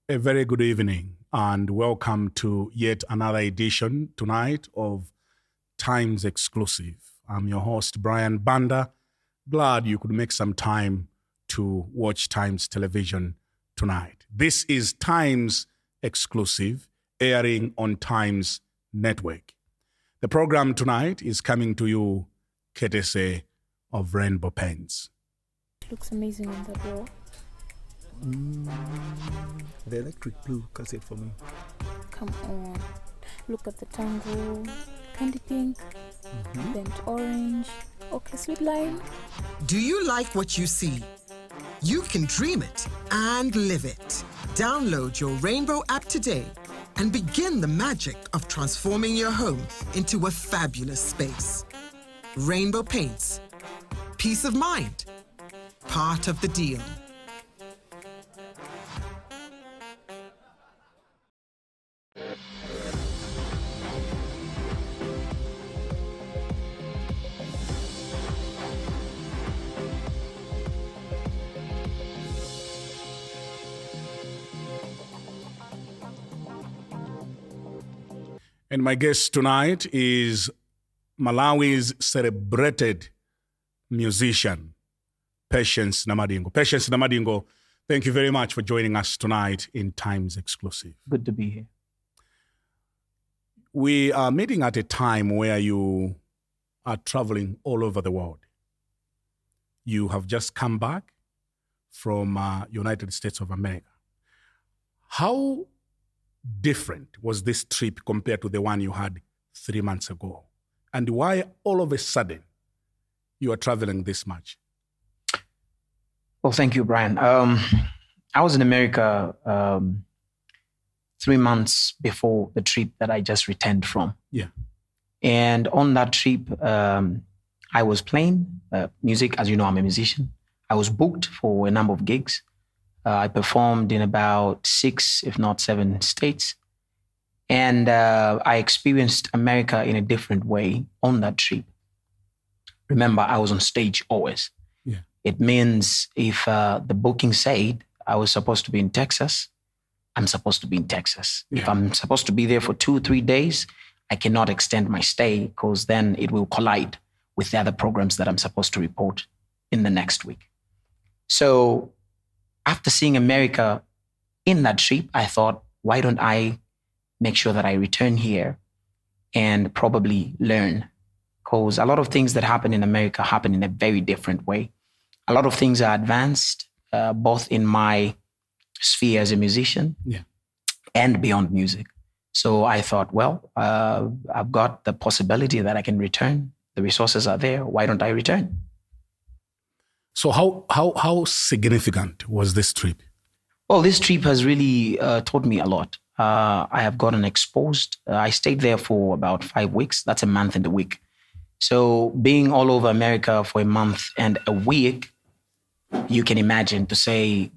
A very good evening and welcome to yet another edition tonight of Times Exclusive. I'm your host, Banda. Glad you could make some time to watch Times Television tonight. This is Times Exclusive, airing on Times Network. The program tonight is coming to you courtesy of Rainbow Paints. It looks amazing on the door. The electric blue cuts it for me. Come on. Look at the tango, candy pink, burnt orange, okay, sweet lime. Do you like what you see? You can dream it and live it. Download your Rainbow app today and begin the magic of transforming your home into a fabulous space. Rainbow Paints. Peace of mind. Part of the deal. And my guest tonight is Malawi's celebrated musician, Patience Namadingo. Patience Namadingo, thank you very much for joining us tonight in Times Exclusive. Good to be here. We are meeting at a time where you are traveling all over the world. You have just come back from United States of America. How different was this trip compared to the one you had 3 months ago? And why all of a sudden you are traveling this much? Well, thank you, Brian. I was in America 3 months before the trip that I just returned from. Yeah. And on that trip, I was playing music. As you know, I'm a musician. I was booked for a number of gigs. I performed in about 6, if not 7 states. And I experienced America in a different way on that trip. Remember, I was on stage always. Yeah. It means if the booking said I was supposed to be in Texas, I'm supposed to be in Texas. Yeah. If I'm supposed to be there for 2-3 days, I cannot extend my stay because then it will collide with the other programs that I'm supposed to report in the next week. So after seeing America in that trip, I thought, why don't I make sure that I return here and probably learn? Because a lot of things that happen in America happen in a very different way. A lot of things are advanced, both in my sphere as a musician and beyond music. So I thought, well, I've got the possibility that I can return. The resources are there. Why don't I return? So how significant was this trip? Well, this trip has really taught me a lot. I have gotten exposed. I stayed there for about 5 weeks. That's a month and a week. So being all over America for a month and a week, you can imagine to say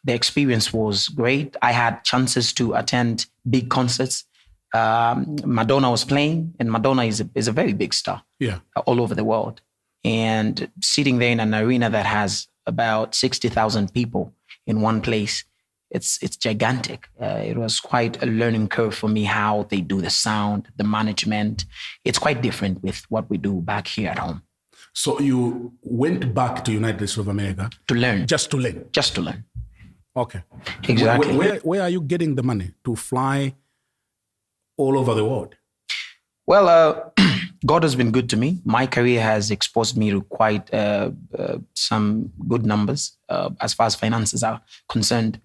the experience was great. I had chances to attend big concerts. Madonna was playing, and Madonna is a very big star all over the world. And sitting there in an arena that has about 60,000 people in one place, it's gigantic. It was quite a learning curve for me how they do the sound, the management. It's quite different with what we do back here at home. So you went back to United States of America to learn. Just to learn. Just to learn. Okay. Exactly. Where are you getting the money to fly all over the world? Well, God has been good to me. My career has exposed me to quite some good numbers as far as finances are concerned.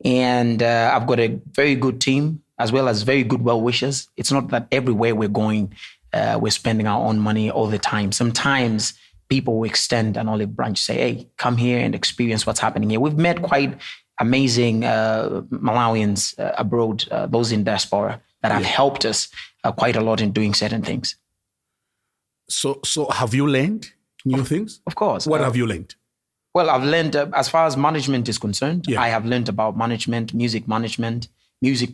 And I've got a very good team as well as very good well-wishers. It's not that everywhere we're going, we're spending our own money all the time. Sometimes people will extend an olive branch, say, hey, come here and experience what's happening here. We've met quite amazing Malawians abroad, those in diaspora, that have helped us quite a lot in doing certain things. So have you learned new things? Of course. What have you learned? Well, I've learned, as far as management is concerned, Yeah. I have learned about management, music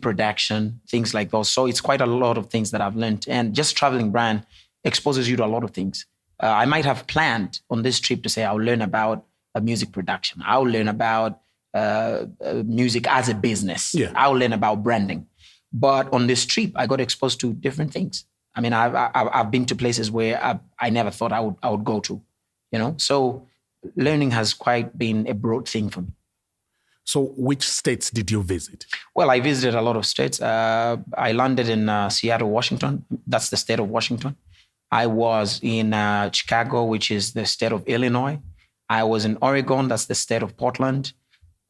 production, things like those. So it's quite a lot of things that I've learned. And just traveling, Brian, exposes you to a lot of things. I might have planned on this trip to say I'll learn about music production. I'll learn about music as a business. Yeah. I'll learn about branding. But on this trip, I got exposed to different things. I mean, I've been to places where I never thought I would go to, you know? So learning has quite been a broad thing for me. So which states did you visit? Well, I visited a lot of states. I landed in Seattle, Washington. That's the state of Washington. I was in Chicago, which is the state of Illinois. I was in Oregon. That's the state of Portland.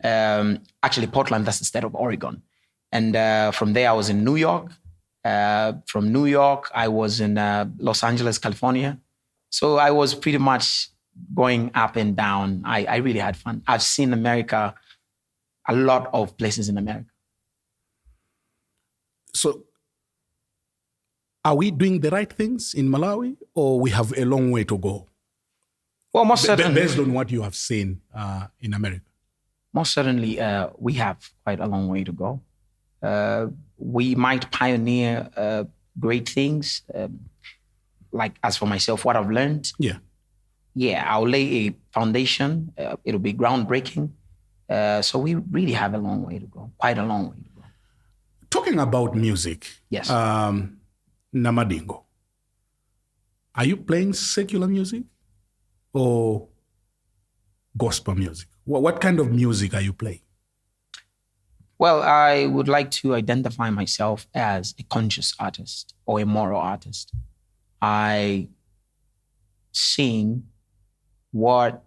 Actually, Portland, that's the state of Oregon. And from there, I was in New York. From New York, I was in Los Angeles, California. So I was pretty much going up and down. I really had fun. I've seen America, a lot of places in America. So are we doing the right things in Malawi, or we have a long way to go? Well, most certainly, Based on what you have seen in America. most certainly, we have quite a long way to go. We might pioneer great things. Like as for myself, what I've learned, I'll lay a foundation. It'll be groundbreaking. So we really have a long way to go, quite a long way to go. Talking about music, Yes. Namadingo, are you playing secular music or gospel music? What kind of music are you playing? Well, I would like to identify myself as a conscious artist or a moral artist. I sing what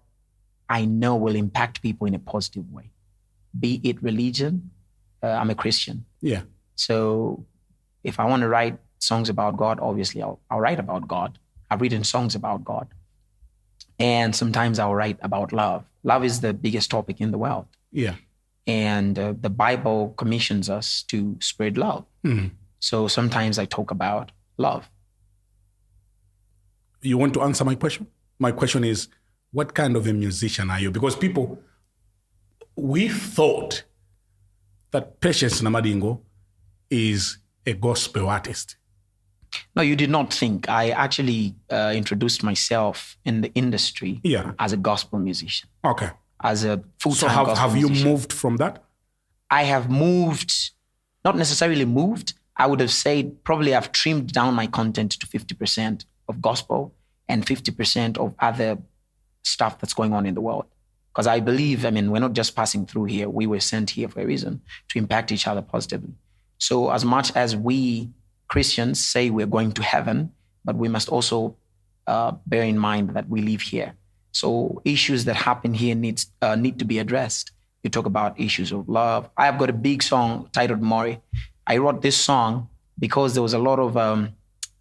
I know will impact people in a positive way. Be it religion, I'm a Christian. Yeah. So if I want to write songs about God, obviously I'll write about God. I've written songs about God. And sometimes I'll write about love. Love is the biggest topic in the world. Yeah. And the Bible commissions us to spread love. Mm-hmm. So sometimes I talk about love. You want to answer my question? My question is, what kind of a musician are you? Because we thought that Patience Namadingo is a gospel artist. No, you did not think. I actually introduced myself in the industry as a gospel musician. Okay. As a full-time So gospel have you musician. moved from that? I have moved, not necessarily moved. I would have said probably I've trimmed down my content to 50% of gospel and 50% of other stuff that's going on in the world. Because I believe, we're not just passing through here. We were sent here for a reason, to impact each other positively. So as much as we Christians say we're going to heaven, but we must also bear in mind that we live here. So issues that happen here need to be addressed. You talk about issues of love. I have got a big song titled Mori. I wrote this song because there was a lot of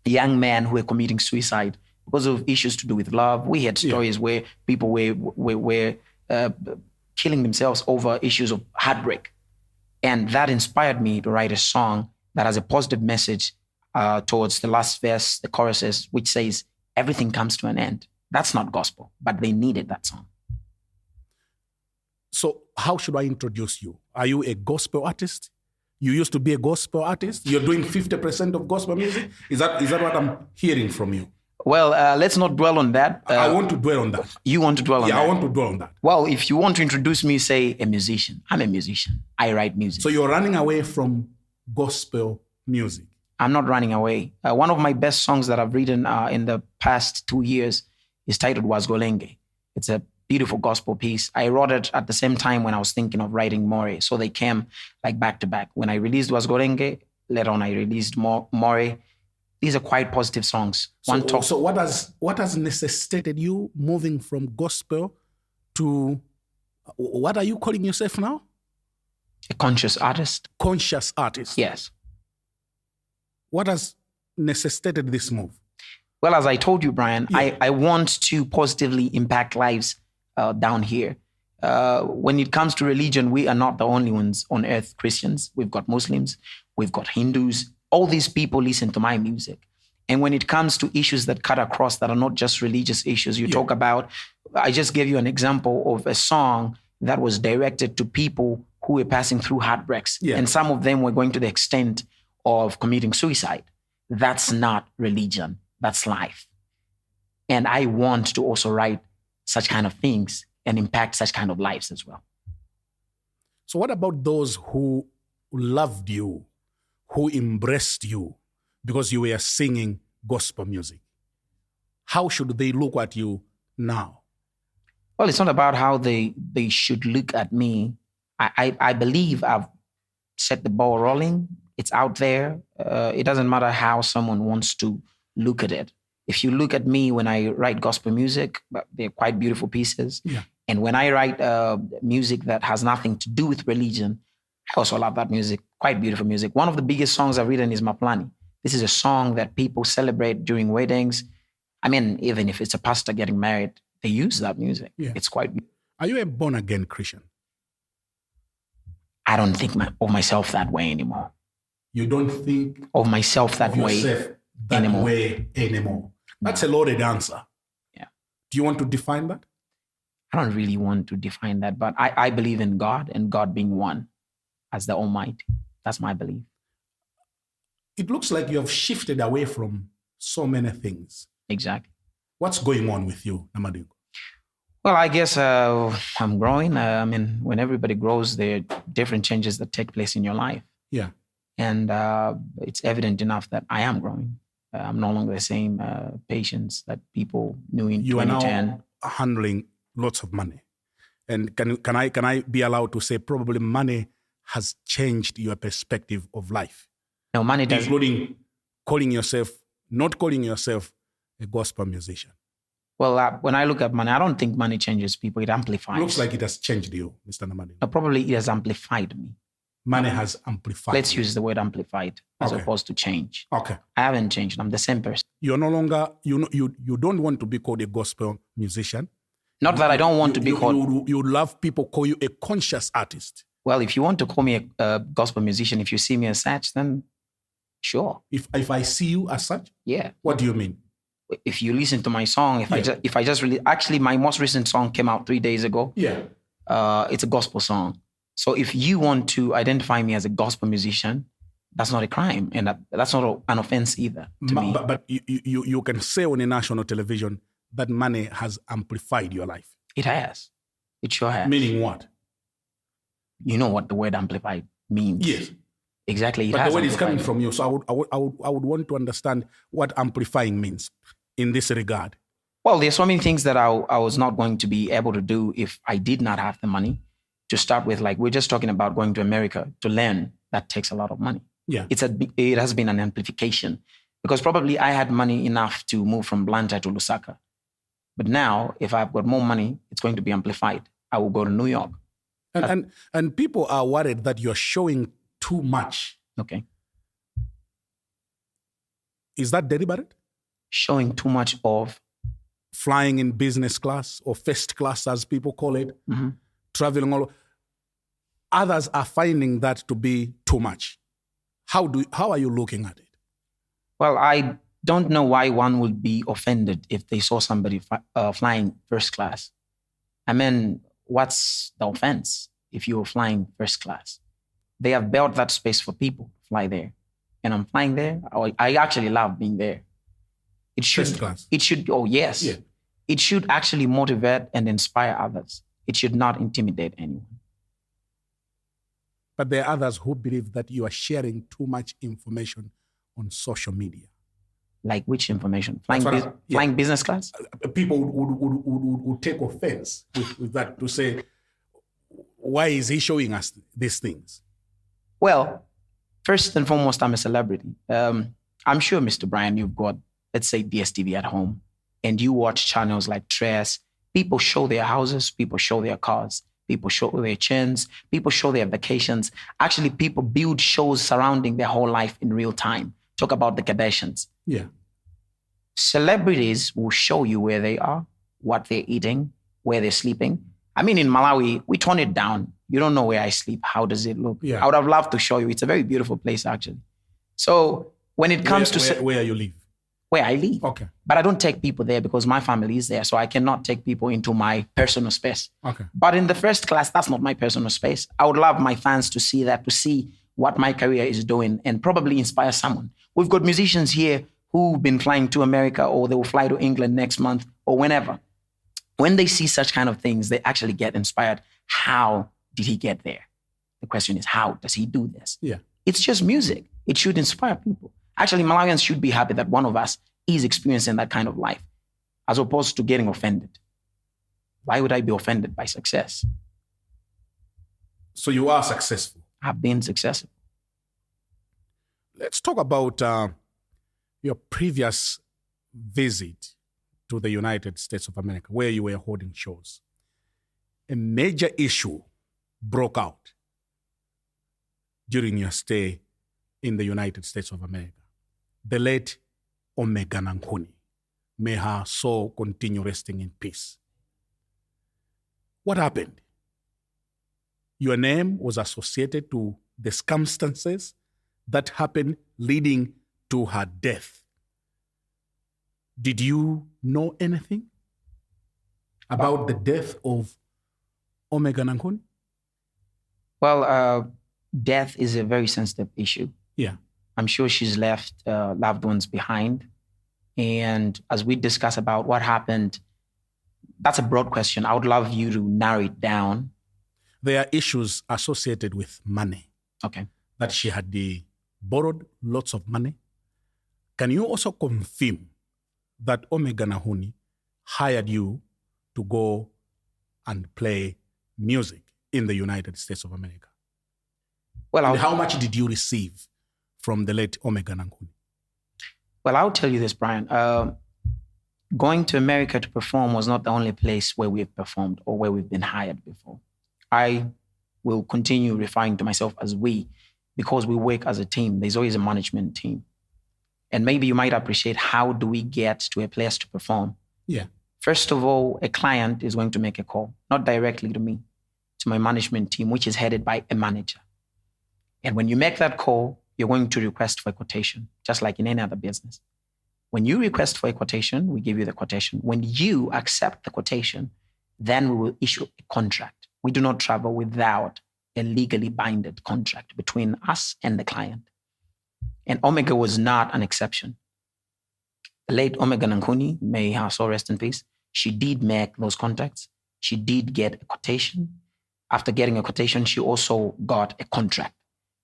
young men who were committing suicide because of issues to do with love. We had stories where people were killing themselves over issues of heartbreak. And that inspired me to write a song that has a positive message towards the last verse, the choruses, which says, everything comes to an end. That's not gospel, but they needed that song. So how should I introduce you? Are you a gospel artist? You used to be a gospel artist? You're doing 50% of gospel music? Is that what I'm hearing from you? Well, let's not dwell on that. I want to dwell on that. You want to dwell on that? Yeah, I want to dwell on that. Well, if you want to introduce me, say a musician. I'm a musician. I write music. So you're running away from gospel music? I'm not running away. One of my best songs that I've written in the past 2 years is titled Wazgolenge. It's a beautiful gospel piece. I wrote it at the same time when I was thinking of writing More. So they came like back to back. When I released Wazgolenge, later on I released More. These are quite positive songs. So what has necessitated you moving from gospel to, what are you calling yourself now? A conscious artist. Conscious artist. Yes. What has necessitated this move? Well, as I told you, Brian, I want to positively impact lives down here. When it comes to religion, we are not the only ones on earth, Christians. We've got Muslims, we've got Hindus. All these people listen to my music. And when it comes to issues that cut across that are not just religious issues, you talk about, I just gave you an example of a song that was directed to people who were passing through heartbreaks. Yeah. And some of them were going to the extent of committing suicide. That's not religion. That's life. And I want to also write such kind of things and impact such kind of lives as well. So what about those who loved you, who embraced you because you were singing gospel music? How should they look at you now? Well, it's not about how they should look at me. I believe I've set the ball rolling. It's out there. It doesn't matter how someone wants to look at it. If you look at me when I write gospel music, they're quite beautiful pieces. Yeah. And when I write music that has nothing to do with religion, I also love that music, quite beautiful music. One of the biggest songs I've written is Maplani. This is a song that people celebrate during weddings. I mean, even if it's a pastor getting married, they use that music. Yeah. It's quite beautiful. Are you a born-again Christian? I don't think of myself that way anymore. You don't think of myself that way anymore? That's a loaded answer. Yeah. Do you want to define that? I don't really want to define that, but I believe in God and God being one as the Almighty. That's my belief. It looks like you have shifted away from so many things. Exactly. What's going on with you, Namadingo? Well, I guess I'm growing. I mean, when everybody grows, there are different changes that take place in your life. Yeah. And it's evident enough that I am growing. I'm no longer the same patience that people knew in 2010. You are now handling lots of money. And can I be allowed to say probably money has changed your perspective of life? No, money doesn't. Including not calling yourself a gospel musician. Well, when I look at money, I don't think money changes people. It amplifies. Looks like it has changed you, Mr. Namadingo. No, probably it has amplified me. Money has amplified. Let's use the word amplified as opposed to change. Okay. I haven't changed. I'm the same person. You're no longer, you don't want to be called a gospel musician. Not that I don't want to be called. You love people call you a conscious artist. Well, if you want to call me a gospel musician, if you see me as such, then sure. If I see you as such? Yeah. What do you mean? If you listen to my song, if I just really, actually my most recent song came out 3 days ago. Yeah. It's a gospel song. So if you want to identify me as a gospel musician, that's not a crime. And that's not an offense either to me. But you can say on a national television that money has amplified your life. It has. It sure has. Meaning what? You know what the word amplified means. Yes. Exactly. But the word is coming from you. So I would want to understand what amplifying means in this regard. Well, there's so many things that I was not going to be able to do if I did not have the money. To start with, like we're just talking about going to America to learn, that takes a lot of money. Yeah. It has been an amplification because probably I had money enough to move from Banda to Lusaka. But now, if I've got more money, it's going to be amplified. I will go to New York. And people are worried that you're showing too much. Okay. Is that deliberate? Showing too much of? Flying in business class or first class, as people call it. Mm-hmm. Traveling all. Others are finding that to be too much. How are you looking at it? Well, I don't know why one would be offended if they saw somebody flying first class. I mean, what's the offense if you're flying first class? They have built that space for people to fly there. And I'm flying there. I actually love being there. First class. It should, oh yes. Yeah. It should actually motivate and inspire others. It should not intimidate anyone. But there are others who believe that you are sharing too much information on social media. Like which information? Flying business class? People would take offense with that to say, why is he showing us these things? Well, first and foremost, I'm a celebrity. I'm sure, Mr. Brian, you've got, let's say, DSTV at home, and you watch channels like Trace. People show their houses, people show their cars, people show their chins, people show their vacations. Actually, people build shows surrounding their whole life in real time. Talk about the Kardashians. Yeah. Celebrities will show you where they are, what they're eating, where they're sleeping. I mean, in Malawi, we tone it down. You don't know where I sleep. How does it look? Yeah. I would have loved to show you. It's a very beautiful place, actually. So when it comes where you live? where I live. Okay. But I don't take people there because my family is there. So I cannot take people into my personal space. Okay. But in the first class, that's not my personal space. I would love my fans to see that, to see what my career is doing and probably inspire someone. We've got musicians here who've been flying to America, or they will fly to England next month or whenever. When they see such kind of things, they actually get inspired. How did he get there? The question is, how does he do this? Yeah. It's just music. It should inspire people. Actually, Malawians should be happy that one of us is experiencing that kind of life, as opposed to getting offended. Why would I be offended by success? So you are successful. I've been successful. Let's talk about your previous visit to the United States of America, where you were holding shows. A major issue broke out during your stay in the United States of America. The late Omega Nankuni, may her soul continue resting in peace. What happened? Your name was associated to the circumstances that happened leading to her death. Did you know anything about the death of Omega Nankuni? Well, death is a very sensitive issue. Yeah. I'm sure she's left loved ones behind. And as we discuss about what happened, that's a broad question. I would love you to narrow it down. There are issues associated with money. Okay. That she had borrowed lots of money. Can you also confirm that Omega Nankuni hired you to go and play music in the United States of America? Well, and how much did you receive from the late Omega Nankuni? Well, I'll tell you this, Brian. Going to America to perform was not the only place where we've performed or where we've been hired before. I will continue referring to myself as we, because we work as a team. There's always a management team. And maybe you might appreciate, how do we get to a place to perform? Yeah. First of all, a client is going to make a call, not directly to me, to my management team, which is headed by a manager. And when you make that call, you're going to request for a quotation, just like in any other business. When you request for a quotation, we give you the quotation. When you accept the quotation, then we will issue a contract. We do not travel without a legally binded contract between us and the client. And Omega was not an exception. The late Omega Nankuni, may her soul rest in peace, she did make those contracts. She did get a quotation. After getting a quotation, she also got a contract.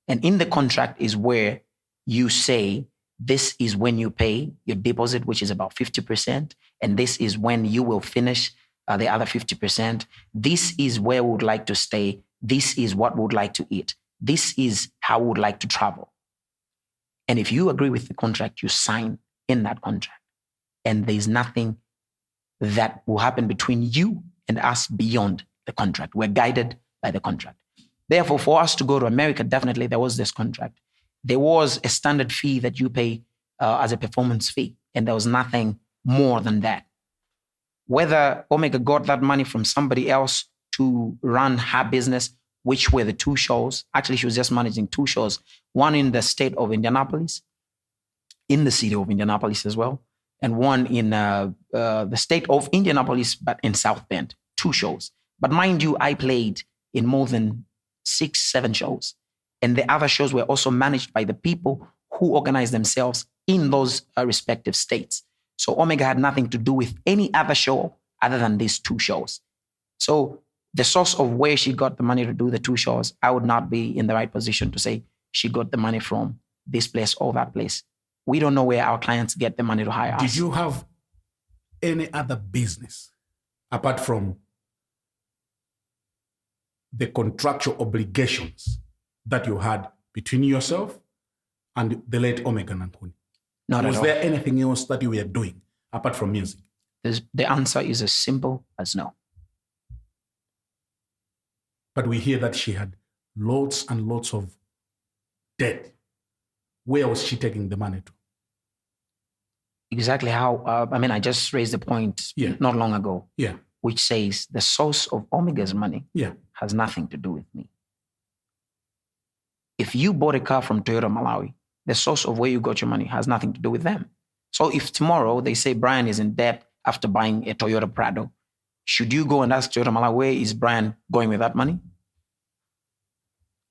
And in the contract is where you say, this is when you pay your deposit, which is about 50%. And this is when you will finish the other 50%. This is where we would like to stay. This is what we would like to eat. This is how we would like to travel. And if you agree with the contract, you sign in that contract. And there's nothing that will happen between you and us beyond the contract. We're guided by the contract. Therefore, for us to go to America, definitely there was this contract. There was a standard fee that you pay as a performance fee, and there was nothing more than that. Whether Omega got that money from somebody else to run her business, which were the two shows. Actually, she was just managing two shows, one in the state of Indianapolis, in the city of Indianapolis as well, and one in the state of Indianapolis, but in South Bend, two shows. But mind you, I played in more than 6-7 shows. And the other shows were also managed by the people who organized themselves in those respective states. So Omega had nothing to do with any other show other than these two shows. So the source of where she got the money to do the two shows, I would not be in the right position to say she got the money from this place or that place. We don't know where our clients get the money to hire us. Did you have any other business apart from the contractual obligations that you had between yourself and the late Omega Nankuni? Not at all. Was there anything else that you were doing apart from music? The answer is as simple as no. But we hear that she had lots and lots of debt. Where was she taking the money to? Exactly how, I just raised the point not long ago, which says the source of Omega's money has nothing to do with me. If you bought a car from Toyota Malawi, the source of where you got your money has nothing to do with them. So if tomorrow they say Brian is in debt after buying a Toyota Prado, should you go and ask Toyota Malawi, where is Brian going with that money?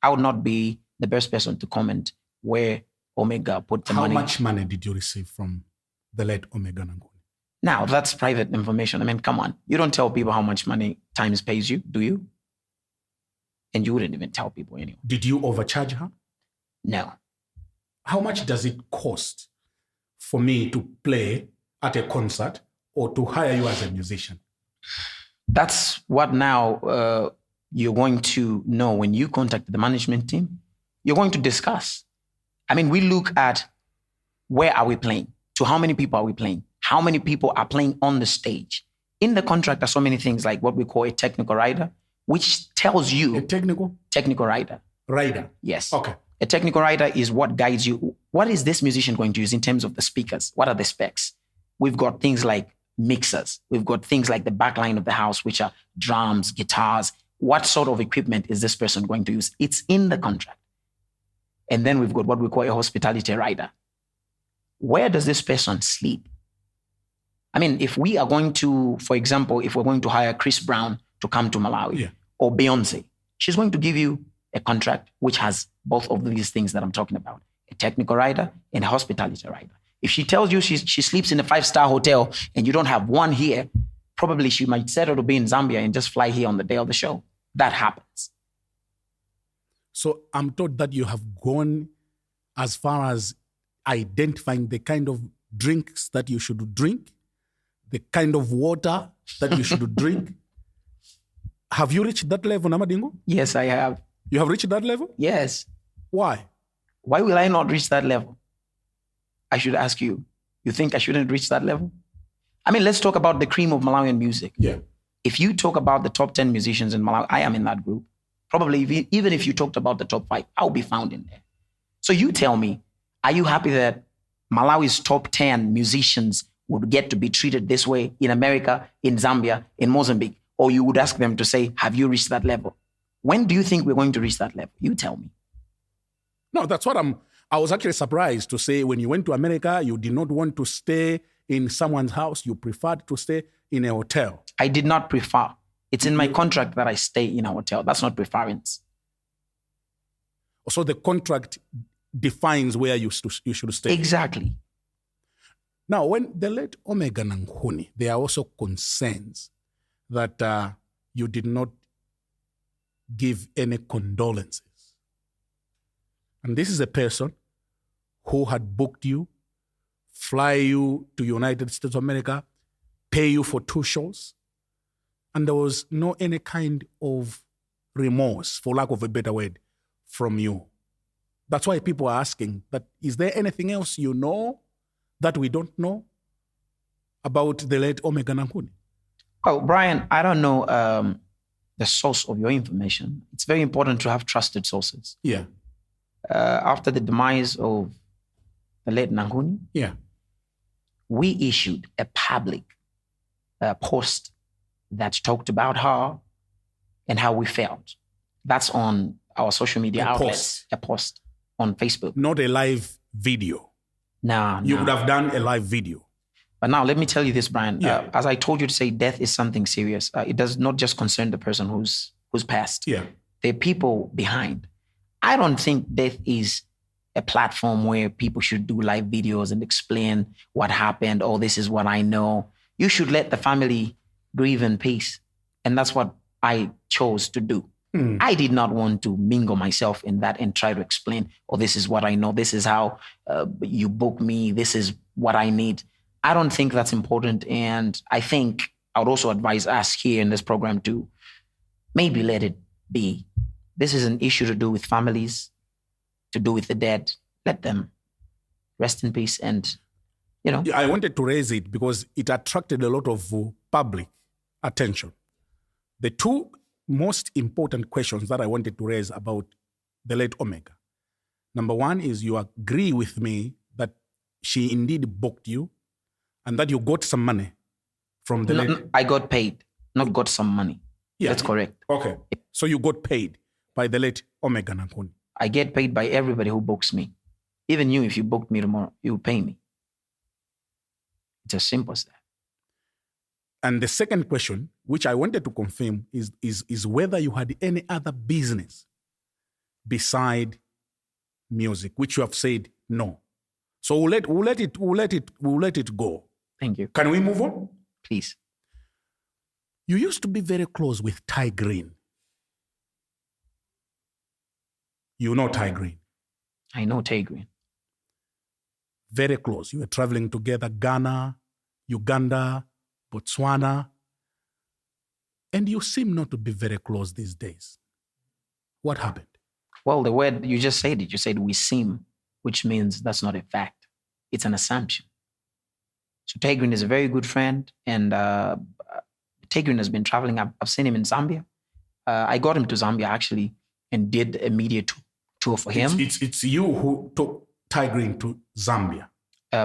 I would not be the best person to comment where Omega put the money. How much money did you receive from the late Omega Nanguni? Now, that's private information. I mean, come on. You don't tell people how much money Times pays you, do you? And you wouldn't even tell people anyway. Did you overcharge her? No. How much does it cost for me to play at a concert or to hire you as a musician? That's what now you're going to know when you contact the management team. You're going to discuss. I mean, we look at where are we playing? To how many people are we playing? How many people are playing on the stage? In the contract are so many things like what we call a technical rider, which tells you... A technical rider. Rider? Yes. Okay. A technical rider is what guides you. What is this musician going to use in terms of the speakers? What are the specs? We've got things like mixers. We've got things like the back line of the house, which are drums, guitars. What sort of equipment is this person going to use? It's in the contract. And then we've got what we call a hospitality rider. Where does this person sleep? I mean, if we are going to, for example, if we're going to hire Chris Brown to come to Malawi or Beyonce, she's going to give you a contract which has both of these things that I'm talking about, a technical rider and a hospitality rider. If she tells you she sleeps in a 5-star hotel and you don't have one here, probably she might settle to be in Zambia and just fly here on the day of the show. That happens. So I'm told that you have gone as far as identifying the kind of drinks that you should drink, the kind of water that you should drink. Have you reached that level, Namadingo? Yes, I have. You have reached that level? Yes. Why? Why will I not reach that level? I should ask you. You think I shouldn't reach that level? I mean, let's talk about the cream of Malawian music. Yeah. If you talk about the top 10 musicians in Malawi, I am in that group. Probably even if you talked about the top 5, I'll be found in there. So you tell me, are you happy that Malawi's top 10 musicians would get to be treated this way in America, in Zambia, in Mozambique? Or you would ask them to say, have you reached that level? When do you think we're going to reach that level? You tell me. No, that's what I was actually surprised to say when you went to America, you did not want to stay in someone's house. You preferred to stay in a hotel. I did not prefer. It's in my contract that I stay in a hotel. That's not preference. So the contract defines where you should stay. Exactly. Now, when the late Omega Nanguni, there are also concerns that you did not give any condolences. And this is a person who had booked you, fly you to United States of America, pay you for 2 shows, and there was no any kind of remorse, for lack of a better word, from you. That's why people are asking that, is there anything else you know that we don't know about the late Omega Nanguni? Oh, Brian, I don't know the source of your information. It's very important to have trusted sources. Yeah. After the demise of the late Nanguni, we issued a public post that talked about her and how we felt. That's on our social media outlets. A post on Facebook. Not a live video. No. You would have done a live video. But now let me tell you this, Brian. As I told you to say, death is something serious. It does not just concern the person who's passed. Yeah. There are people behind. I don't think death is a platform where people should do live videos and explain what happened. Oh, this is what I know. You should let the family grieve in peace. And that's what I chose to do. I did not want to mingle myself in that and try to explain, oh, this is what I know. This is how you book me. This is what I need. I don't think that's important. And I think I would also advise us here in this program to maybe let it be. This is an issue to do with families, to do with the dead. Let them rest in peace. And, you know. I wanted to raise it because it attracted a lot of public attention. The 2 most important questions that I wanted to raise about the late Omega. Number 1 is, you agree with me that she indeed booked you and that you got some money from the late... I got paid, not got some money. Yeah. That's correct. Okay. So you got paid by the late Omega Nanguni. I get paid by everybody who books me. Even you, if you booked me tomorrow, you pay me. It's as simple as that. And the second question, which I wanted to confirm, is whether you had any other business beside music, which you have said no. So we'll let it go. Thank you. Can we move on? Please. You used to be very close with Ty Green. You know Ty Green. I know Tay Green. Very close. You were traveling together, Ghana, Uganda, Botswana. And you seem not to be very close these days. What happened? Well, the word, you just said it. You said we seem, which means that's not a fact. It's an assumption. So Tay Green is a very good friend. And Tay Green has been traveling. I've seen him in Zambia. I got him to Zambia, actually, and did a media tour for him. It's you who took Ty Green to Zambia.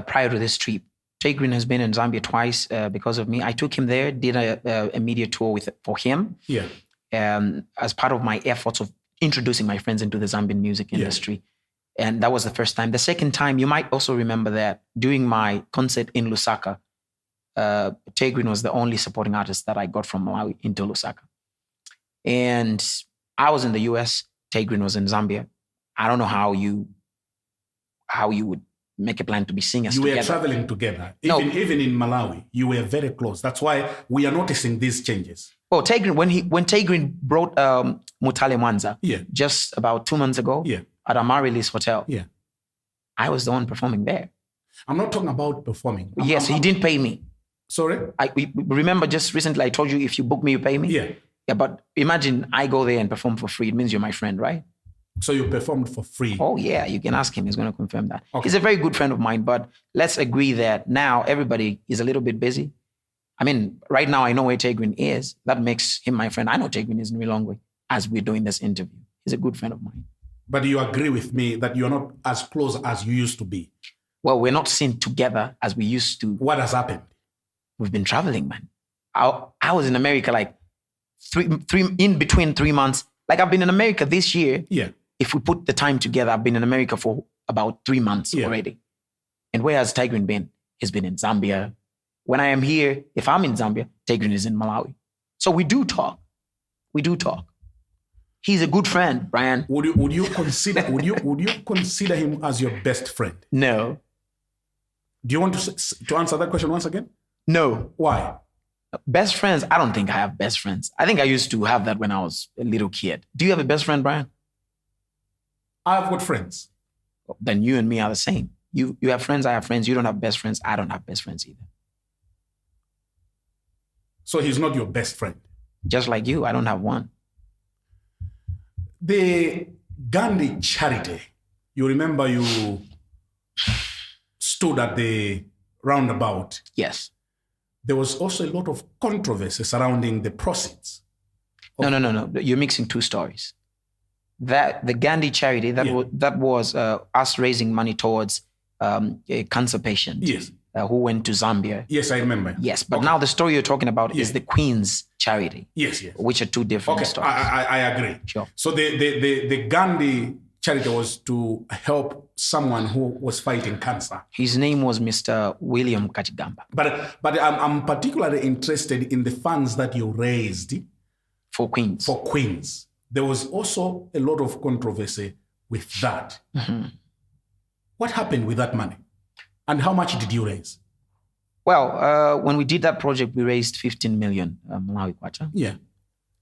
Prior to this trip. Tay Green has been in Zambia twice because of me. I took him there, did a media tour for him. Yeah. As part of my efforts of introducing my friends into the Zambian music industry. Yeah. And that was the first time. The second time, you might also remember that during my concert in Lusaka, Tay Green was the only supporting artist that I got from Malawi into Lusaka. And I was in the US, Tay Green was in Zambia. I don't know how you would make a plan to be singers together. You were traveling together. Even in Malawi, you were very close. That's why we are noticing these changes. Oh, Tay Green, when Tay Green brought Mutale Mwanza just about 2 months ago at Amaryllis Hotel, I was the one performing there. I'm not talking about performing. Yes, he didn't pay me. Sorry? Remember just recently I told you if you book me, you pay me? Yeah, but imagine I go there and perform for free. It means you're my friend, right? So you performed for free? Oh, yeah. You can ask him. He's going to confirm that. Okay. He's a very good friend of mine, but let's agree that now everybody is a little bit busy. I mean, right now I know where Tay Green is. That makes him my friend. I know Tay Green is in Milongwe as we're doing this interview. He's a good friend of mine. But you agree with me that you're not as close as you used to be? Well, we're not seen together as we used to. What has happened? We've been traveling, man. I was in America like in between 3 months. Like I've been in America this year. Yeah. If we put the time together, I've been in America for about 3 months already. And where has Tay Green been? He's been in Zambia. When I am here, if I'm in Zambia, Tay Green is in Malawi. So we do talk. He's a good friend, Brian. Would you consider him as your best friend? No. Do you want to answer that question once again? No. Why? Best friends? I don't think I have best friends. I think I used to have that when I was a little kid. Do you have a best friend, Brian? I've got friends. Then you and me are the same. You have friends, I have friends. You don't have best friends. I don't have best friends either. So he's not your best friend? Just like you, I don't have one. The Gandhi charity, you remember you stood at the roundabout. Yes. There was also a lot of controversy surrounding the proceeds. No. You're mixing two stories. That the Gandhi charity, that was us raising money towards a cancer patient. Yes. Who went to Zambia. Yes, I remember. Yes, but now the story you're talking about is the Queen's charity. Yes. Which are two different stories. I agree. Sure. So the Gandhi charity was to help someone who was fighting cancer. His name was Mr. William Kachigamba. But I'm particularly interested in the funds that you raised for Queens. For Queens. There was also a lot of controversy with that. Mm-hmm. What happened with that money? And how much did you raise? Well, when we did that project, we raised 15 million Malawi kwacha. Yeah.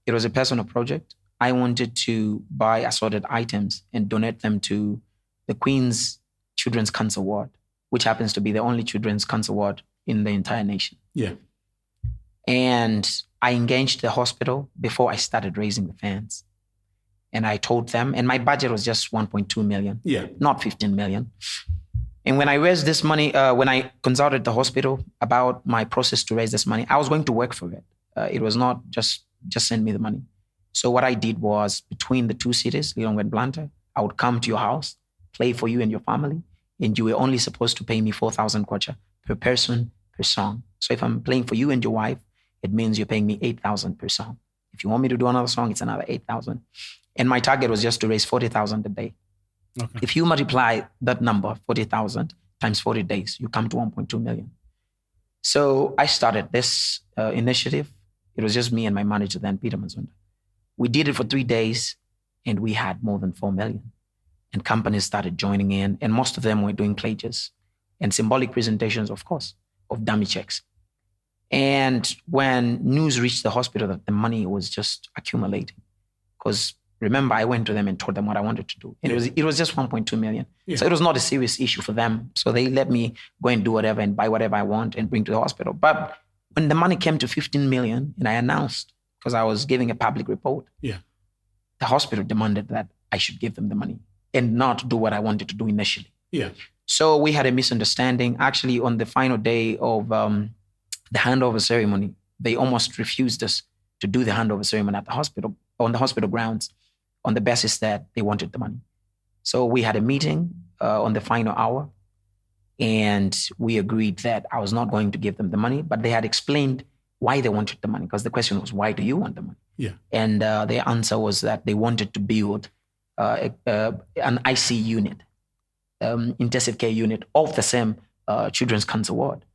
It was a personal project. I wanted to buy assorted items and donate them to the Queen's Children's Cancer Ward, which happens to be the only children's cancer ward in the entire nation. Yeah. And I engaged the hospital before I started raising the funds. And I told them, and my budget was just 1.2 million, not 15 million. And when I raised this money, when I consulted the hospital about my process to raise this money, I was going to work for it. It was not just send me the money. So what I did was, between the two cities, Lilongwe and Banda, I would come to your house, play for you and your family, and you were only supposed to pay me 4,000 kwacha per person, per song. So if I'm playing for you and your wife, it means you're paying me 8,000 per song. If you want me to do another song, it's another 8,000. And my target was just to raise 40,000 a day. Okay. If you multiply that number, 40,000 times 40 days, you come to 1.2 million. So I started this initiative. It was just me and my manager then, Peter Mazunda. We did it for 3 days and we had more than 4 million. And companies started joining in, and most of them were doing pledges and symbolic presentations, of course, of dummy checks. And when news reached the hospital that the money was just accumulating, because remember, I went to them and told them what I wanted to do. And it was just 1.2 million. Yeah. So it was not a serious issue for them. So they let me go and do whatever and buy whatever I want and bring to the hospital. But when the money came to 15 million and I announced, because I was giving a public report, the hospital demanded that I should give them the money and not do what I wanted to do initially. Yeah. So we had a misunderstanding. Actually, on the final day of the handover ceremony, they almost refused us to do the handover ceremony at the hospital, on the hospital grounds, on the basis that they wanted the money. So we had a meeting on the final hour, and we agreed that I was not going to give them the money, but they had explained why they wanted the money, because the question was, why do you want the money? Yeah. And their answer was that they wanted to build an IC unit, intensive care unit of the same children's cancer ward.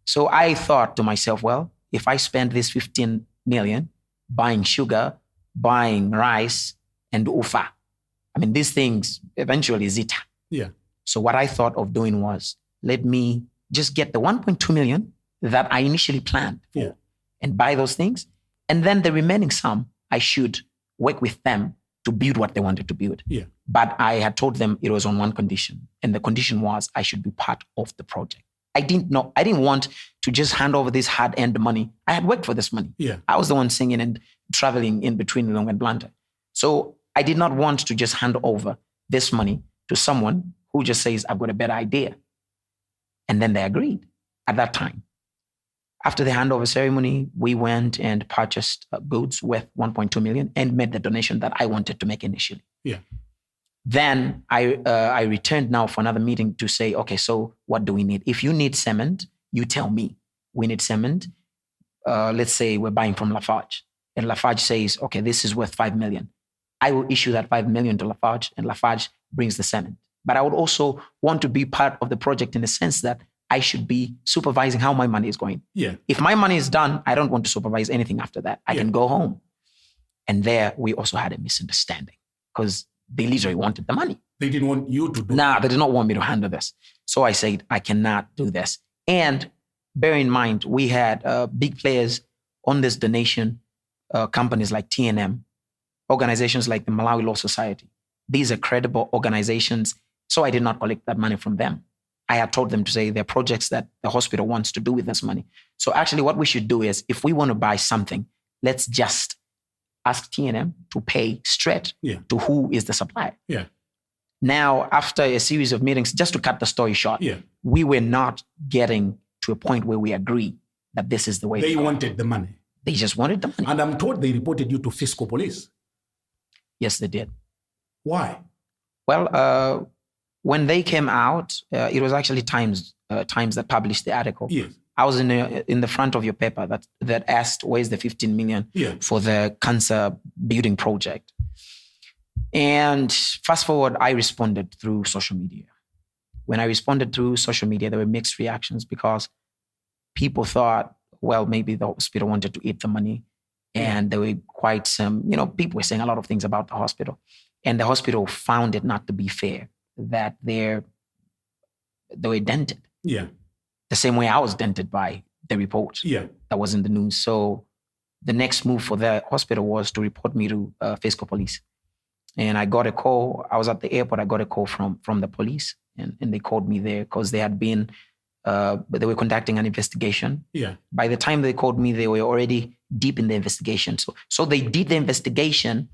So I thought to myself, well, if I spend this 15 million buying sugar, buying rice and ufa, I mean, these things eventually zita. Yeah. So what I thought of doing was, let me just get the 1.2 million that I initially planned for and buy those things. And then the remaining sum, I should work with them to build what they wanted to build. Yeah. But I had told them it was on one condition. And the condition was I should be part of the project. I didn't want to just hand over this hard-earned money. I had worked for this money. Yeah. I was the one singing and traveling in between Long and Banda. So I did not want to just hand over this money to someone who just says, I've got a better idea. And then they agreed at that time. After the handover ceremony, we went and purchased goods worth 1.2 million and made the donation that I wanted to make initially. Yeah. Then I returned now for another meeting to say, okay, so what do we need? If you need cement, you tell me. We need cement. Let's say we're buying from Lafarge. And Lafarge says, okay, this is worth 5 million. I will issue that 5 million to Lafarge, and Lafarge brings the cement. But I would also want to be part of the project in the sense that I should be supervising how my money is going. Yeah. If my money is done, I don't want to supervise anything after that. I can go home. And there we also had a misunderstanding because they literally wanted the money. They didn't want you to do it. Nah, they did not want me to handle this. So I said, I cannot do this. And bear in mind, we had big players on this donation, companies like TNM, organizations like the Malawi Law Society. These are credible organizations. So I did not collect that money from them. I had told them to say there are projects that the hospital wants to do with this money. So actually what we should do is, if we want to buy something, let's just ask TNM to pay straight to who is the supplier. Yeah. Now, after a series of meetings, just to cut the story short, we were not getting to a point where we agree that this is the way they wanted the money. They just wanted the money. And I'm told they reported you to fiscal police. Yes, they did. Why? Well, when they came out, it was actually Times that published the article. Yes. I was in the front of your paper that asked, where's the 15 million for the cancer building project? And fast forward, I responded through social media. When I responded through social media, there were mixed reactions because people thought, well, maybe the hospital wanted to eat the money. And there were quite some, people were saying a lot of things about the hospital. And the hospital found it not to be fair that they were dented. Yeah. The same way I was dented by the report that was in the news. So the next move for the hospital was to report me to fiscal police. And I got a call. I was at the airport. I got a call from the police, and they called me there because they had been, they were conducting an investigation. Yeah. By the time they called me, they were already deep in the investigation. So they did the investigation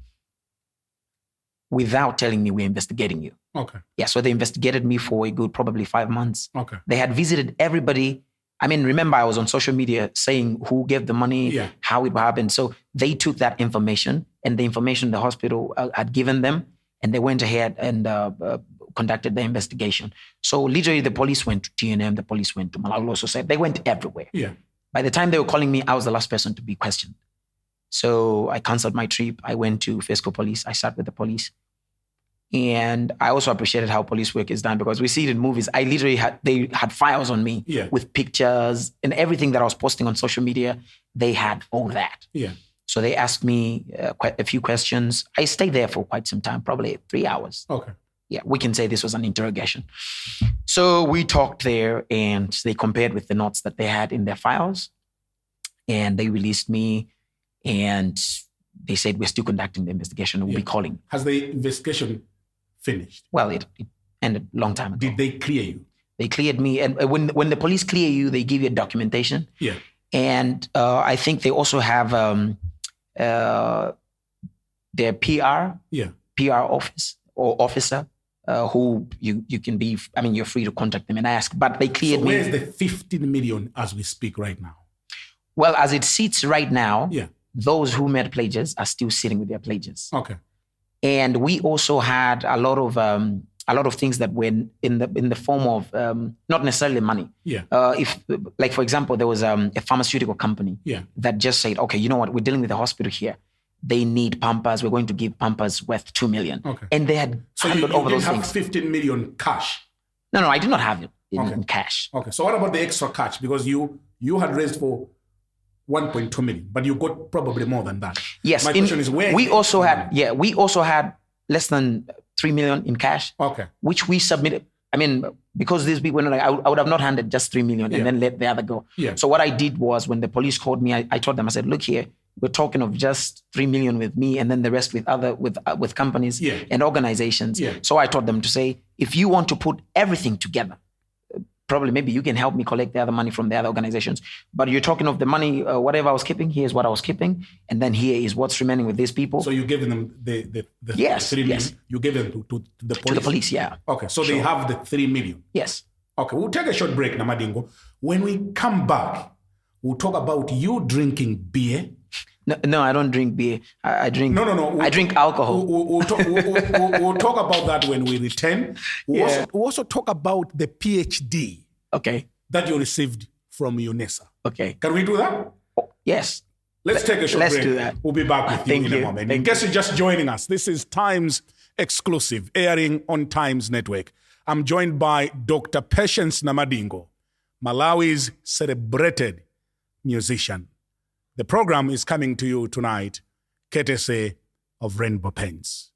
without telling me we're investigating you. Okay. Yeah, so they investigated me for a good probably 5 months. Okay. They had visited everybody. I mean, remember I was on social media saying who gave the money, how it happened. So they took that information and the information the hospital had given them, and they went ahead and conducted the investigation. So literally the police went to TNM, the police went to Malawi Law Society. They went everywhere. Yeah. By the time they were calling me, I was the last person to be questioned. So I canceled my trip. I went to fiscal police. I sat with the police. And I also appreciated how police work is done because we see it in movies. They had files on me with pictures and everything that I was posting on social media. They had all that. Yeah. So they asked me quite a few questions. I stayed there for quite some time, probably 3 hours. Okay. Yeah, we can say this was an interrogation. So we talked there and they compared with the notes that they had in their files. And they released me and they said, we're still conducting the investigation and we'll be calling. Has the investigation finished? Well, it ended a long time ago. Did they clear you? They cleared me. And when the police clear you, they give you a documentation. Yeah. And I think they also have their PR office or officer who you can be, you're free to contact them and ask, but they cleared me. Where's the 15 million as we speak right now? Well, as it sits right now, yeah, those who made pledges are still sitting with their pledges. Okay. And we also had a lot of things that were in the form of not necessarily money. Yeah. If, like, for example, there was a pharmaceutical company that just said, okay, you know what, we're dealing with a hospital here. They need Pampers. We're going to give Pampers worth 2 million. Okay. And they had handled over those things. So you didn't have 15 million cash? No, I did not have it in cash. Okay. So what about the extra cash? Because you had raised for 1.2 million, but you got probably more than that. Yes. My question is where we also had less than 3 million in cash. Okay. Which we submitted. Because these people, I would have not handed just 3 million and then let the other go. Yeah. So what I did was when the police called me, I told them, I said, look here, we're talking of just 3 million with me and then the rest with companies and organizations. Yeah. So I told them to say, if you want to put everything together, probably maybe you can help me collect the other money from the other organizations. But you're talking of the money, whatever I was keeping, here's what I was keeping. And then here is what's remaining with these people. So you gave them the 3 million? Yes. You gave them to the police? To the police, yeah. Okay, so they have the 3 million? Yes. Okay, we'll take a short break, Namadingo. When we come back, we'll talk about you drinking beer. No, I don't drink beer. I drink. No. I drink alcohol. We'll talk about that when we return. We'll also talk about the PhD. Okay. That you received from UNESA. Okay. Can we do that? Oh, yes. Let's take a short break. Let's do that. We'll be back with you in a moment. In case you're just joining us, this is Times Exclusive, airing on Times Network. I'm joined by Dr. Patience Namadingo, Malawi's celebrated musician. The program is coming to you tonight, courtesy of Rainbow Paints.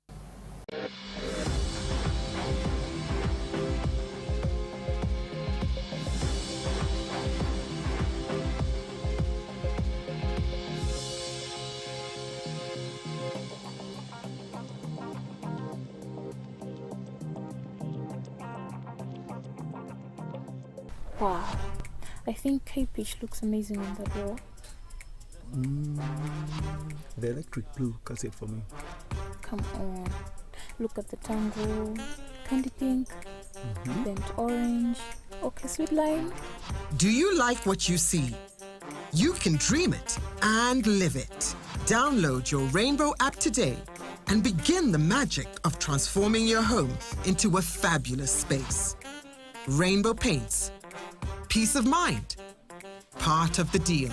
Wow. I think K-Pitch looks amazing on the door. The electric blue cuts it for me. Come on. Look at the tango, candy pink, bent orange, okay, sweet lime. Do you like what you see? You can dream it and live it. Download your Rainbow app today and begin the magic of transforming your home into a fabulous space. Rainbow Paints. Peace of mind. Part of the deal.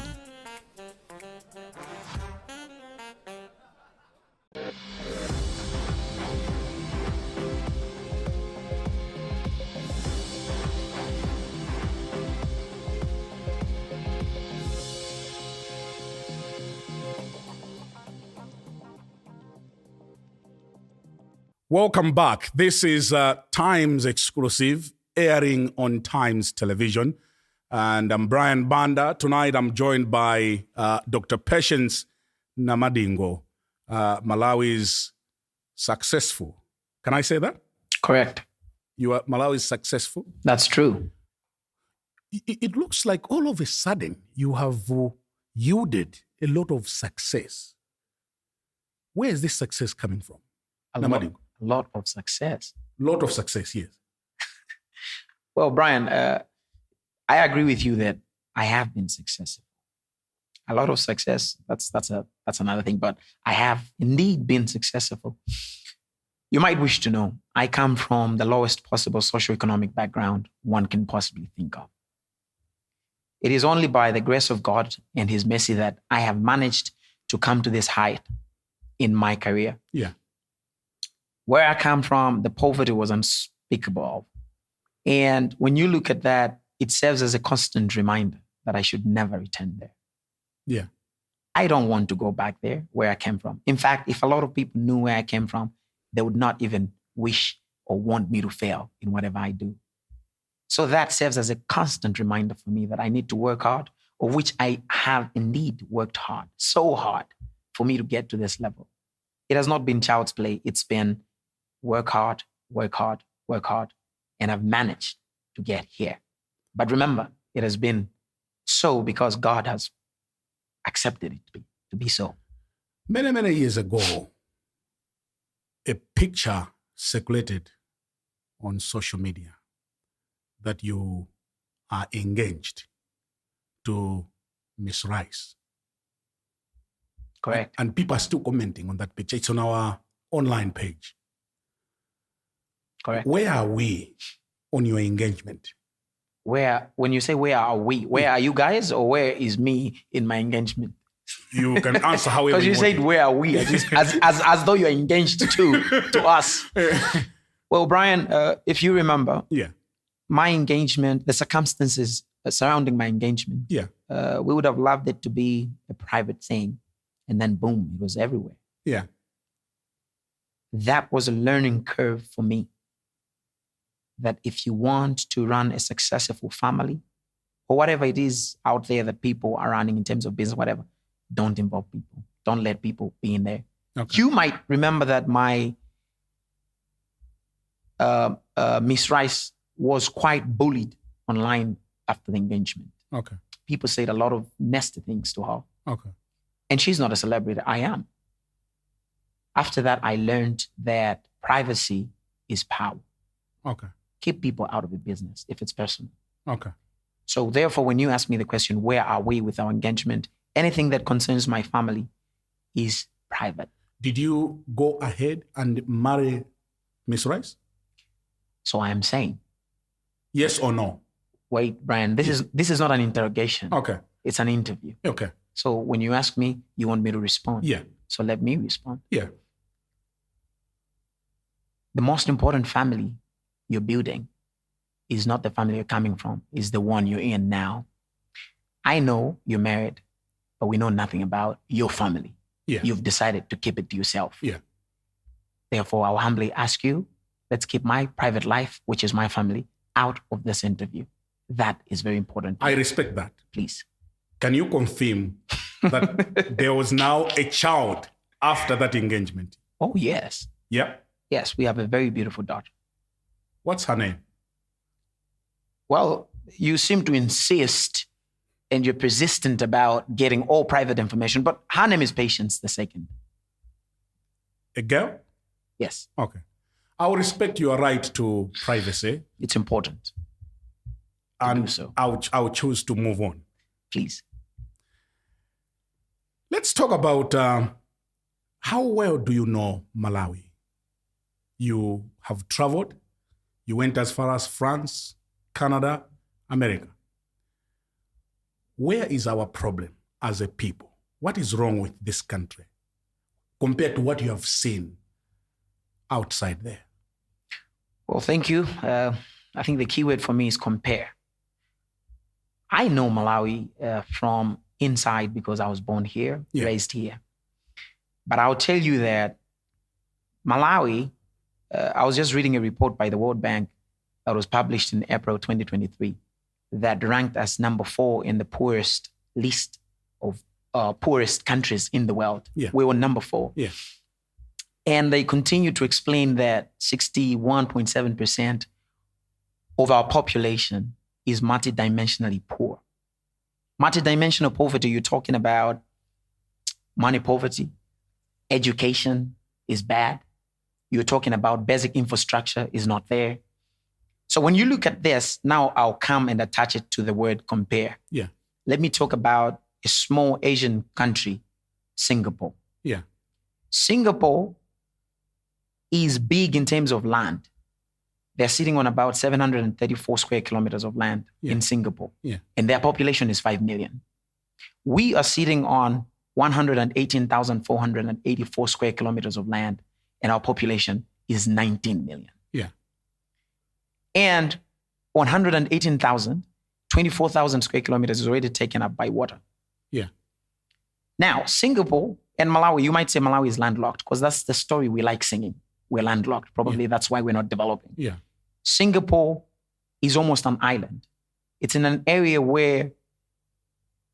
Welcome back. This is Times Exclusive, airing on Times Television. And I'm Banda. Tonight I'm joined by Dr. Patience Namadingo, Malawi's successful. Can I say that? Correct. You are Malawi's successful? That's true. It looks like all of a sudden you have yielded a lot of success. Where is this success coming from? A lot of success. Lot of success, yes. Well, Brian, I agree with you that I have been successful. A lot of success, that's another thing, but I have indeed been successful. You might wish to know, I come from the lowest possible socioeconomic background one can possibly think of. It is only by the grace of God and His mercy that I have managed to come to this height in my career. Yeah. Where I come from, the poverty was unspeakable. And when you look at that, it serves as a constant reminder that I should never return there. Yeah. I don't want to go back there where I came from. In fact, if a lot of people knew where I came from, they would not even wish or want me to fail in whatever I do. So that serves as a constant reminder for me that I need to work hard, of which I have indeed worked hard, so hard for me to get to this level. It has not been child's play. It's been work hard, work hard, work hard. And I've managed to get here. But remember, it has been so because God has accepted it to be so. Many, many years ago, a picture circulated on social media that you are engaged to Miss Rice. Correct. And people are still commenting on that picture. It's on our online page. Correct. Where are we on your engagement? When you say where are we, where are you guys, or where is me in my engagement? You can answer however Because you said, where are we? As though you're engaged to us. Well, Brian, if you remember, my engagement, the circumstances surrounding my engagement, we would have loved it to be a private thing. And then boom, it was everywhere. Yeah. That was a learning curve for me. That if you want to run a successful family, or whatever it is out there that people are running in terms of business, whatever, don't involve people. Don't let people be in there. Okay. You might remember that my Miss Rice was quite bullied online after the engagement. Okay. People said a lot of nasty things to her. Okay. And she's not a celebrity. I am. After that, I learned that privacy is power. Okay. Keep people out of the business if it's personal. Okay. So therefore, when you ask me the question, where are we with our engagement? Anything that concerns my family is private. Did you go ahead and marry Miss Rice? So I am saying. Yes or no? Wait, Brian, this is not an interrogation. Okay. It's an interview. Okay. So when you ask me, you want me to respond. Yeah. So let me respond. Yeah. The most important family you're building is not the family you're coming from, is the one you're in now. I know you're married, but we know nothing about your family. Yeah. You've decided to keep it to yourself. Yeah. Therefore, I'll humbly ask you, let's keep my private life, which is my family, out of this interview. That is very important. I respect that. Please. Can you confirm that there was now a child after that engagement? Oh, yes. Yeah. Yes, we have a very beautiful daughter. What's her name? Well, you seem to insist and you're persistent about getting all private information, but her name is Patience II. A girl? Yes. Okay. I will respect your right to privacy. It's important. And do so. I will choose to move on. Please. Let's talk about how well do you know Malawi? You have traveled. You went as far as France, Canada, America. Where is our problem as a people? What is wrong with this country compared to what you have seen outside there? Well, thank you. I think the key word for me is compare. I know Malawi from inside because I was born here, raised here. But I'll tell you that Malawi, I was just reading a report by the World Bank that was published in April 2023 that ranked as number 4 in the poorest list of poorest countries in the world. Yeah. We were number 4. Yeah. And they continue to explain that 61.7% of our population is multidimensionally poor. Multidimensional poverty, you're talking about money poverty, education is bad. You're talking about basic infrastructure is not there. So when you look at this, now I'll come and attach it to the word compare. Yeah. Let me talk about a small Asian country, Singapore. Yeah. Singapore is big in terms of land. They're sitting on about 734 square kilometers of land in Singapore. Yeah. And their population is 5 million. We are sitting on 118,484 square kilometers of land, and our population is 19 million. Yeah. And 118,000, 24,000 square kilometers is already taken up by water. Yeah. Now, Singapore and Malawi, you might say Malawi is landlocked because that's the story we like singing. We're landlocked. Probably that's why we're not developing. Yeah. Singapore is almost an island. It's in an area where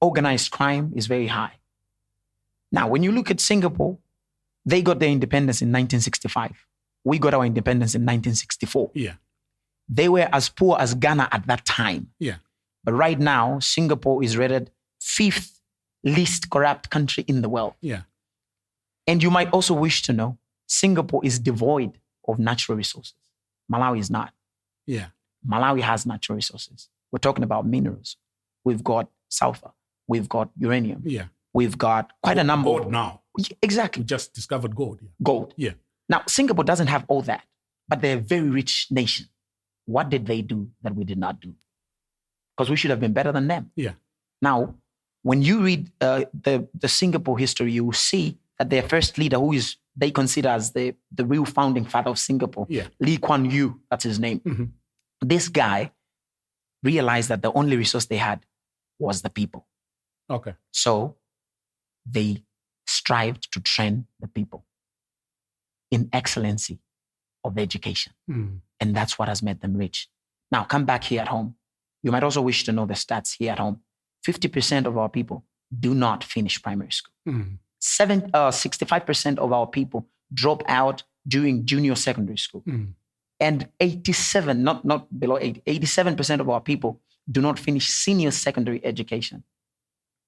organized crime is very high. Now, when you look at Singapore, they got their independence in 1965. We got our independence in 1964. Yeah. They were as poor as Ghana at that time. Yeah. But right now, Singapore is rated 5th least corrupt country in the world. Yeah. And you might also wish to know, Singapore is devoid of natural resources. Malawi is not. Yeah. Malawi has natural resources. We're talking about minerals. We've got sulfur. We've got uranium. Yeah. We've got quite a number. Gold now. Exactly. We just discovered gold. Yeah. Gold. Yeah. Now, Singapore doesn't have all that, but they're a very rich nation. What did they do that we did not do? Because we should have been better than them. Yeah. Now, when you read the Singapore history, you will see that their first leader, who is they consider as the real founding father of Singapore, Yeah. Lee Kuan Yew, that's his name. Mm-hmm. This guy realized that the only resource they had was the people. Okay. So they strived to train the people in excellency of education. Mm. And that's what has made them rich. Now, come back here at home. You might also wish to know the stats here at home. 50% of our people do not finish primary school. Mm. 65% of our people drop out during junior secondary school. Mm. And 87, not below 80, 87% of our people do not finish senior secondary education.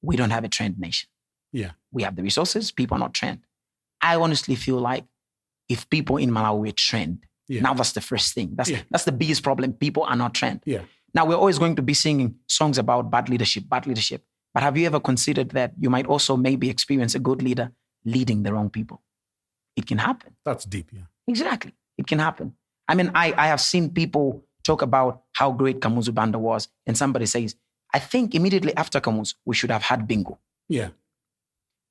We don't have a trained nation. Yeah. We have the resources, people are not trained. I honestly feel like if people in Malawi were trained, Yeah. now that's the first thing. Yeah. That's the biggest problem. People are not trained. Yeah. Now we're always going to be singing songs about bad leadership. But have you ever considered that you might also maybe experience a good leader leading the wrong people? It can happen. That's deep. Yeah. Exactly. It can happen. I mean, I have seen people talk about how great Kamuzu Banda was, and somebody says, I think immediately after Kamuzu, we should have had Bingu, Yeah.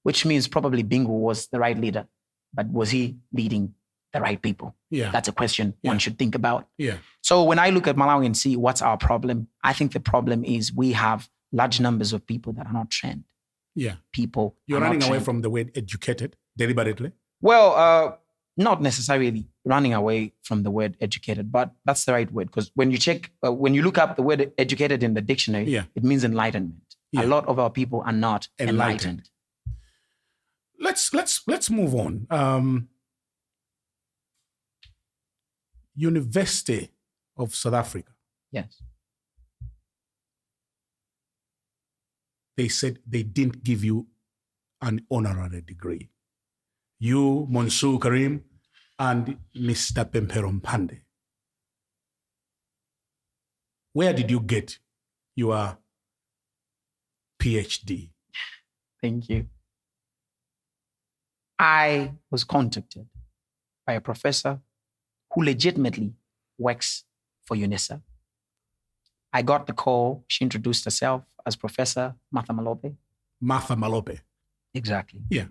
which means probably Bingu was the right leader, but was he leading the right people? Yeah. That's a question one should think about. Yeah. So when I look at Malawi and see what's our problem, I think the problem is we have large numbers of people that are not trained. Yeah. People You're are not running away trained. from the word educated deliberately. Well, not necessarily running away from the word educated, but that's the right word. Because when you look up the word educated in the dictionary, Yeah. it means enlightenment. Yeah. A lot of our people are not Enlightened. enlightened. Let's move on. University of South Africa. Yes. They said they didn't give you an honorary degree. You, Monsieur Karim, and Mr. Pemperon Pande. Where did you get your PhD? Thank you. I was contacted by a professor who legitimately works for UNICEF. I got the call. She introduced herself as Professor Martha Malope. Martha Malope. Exactly. Yeah.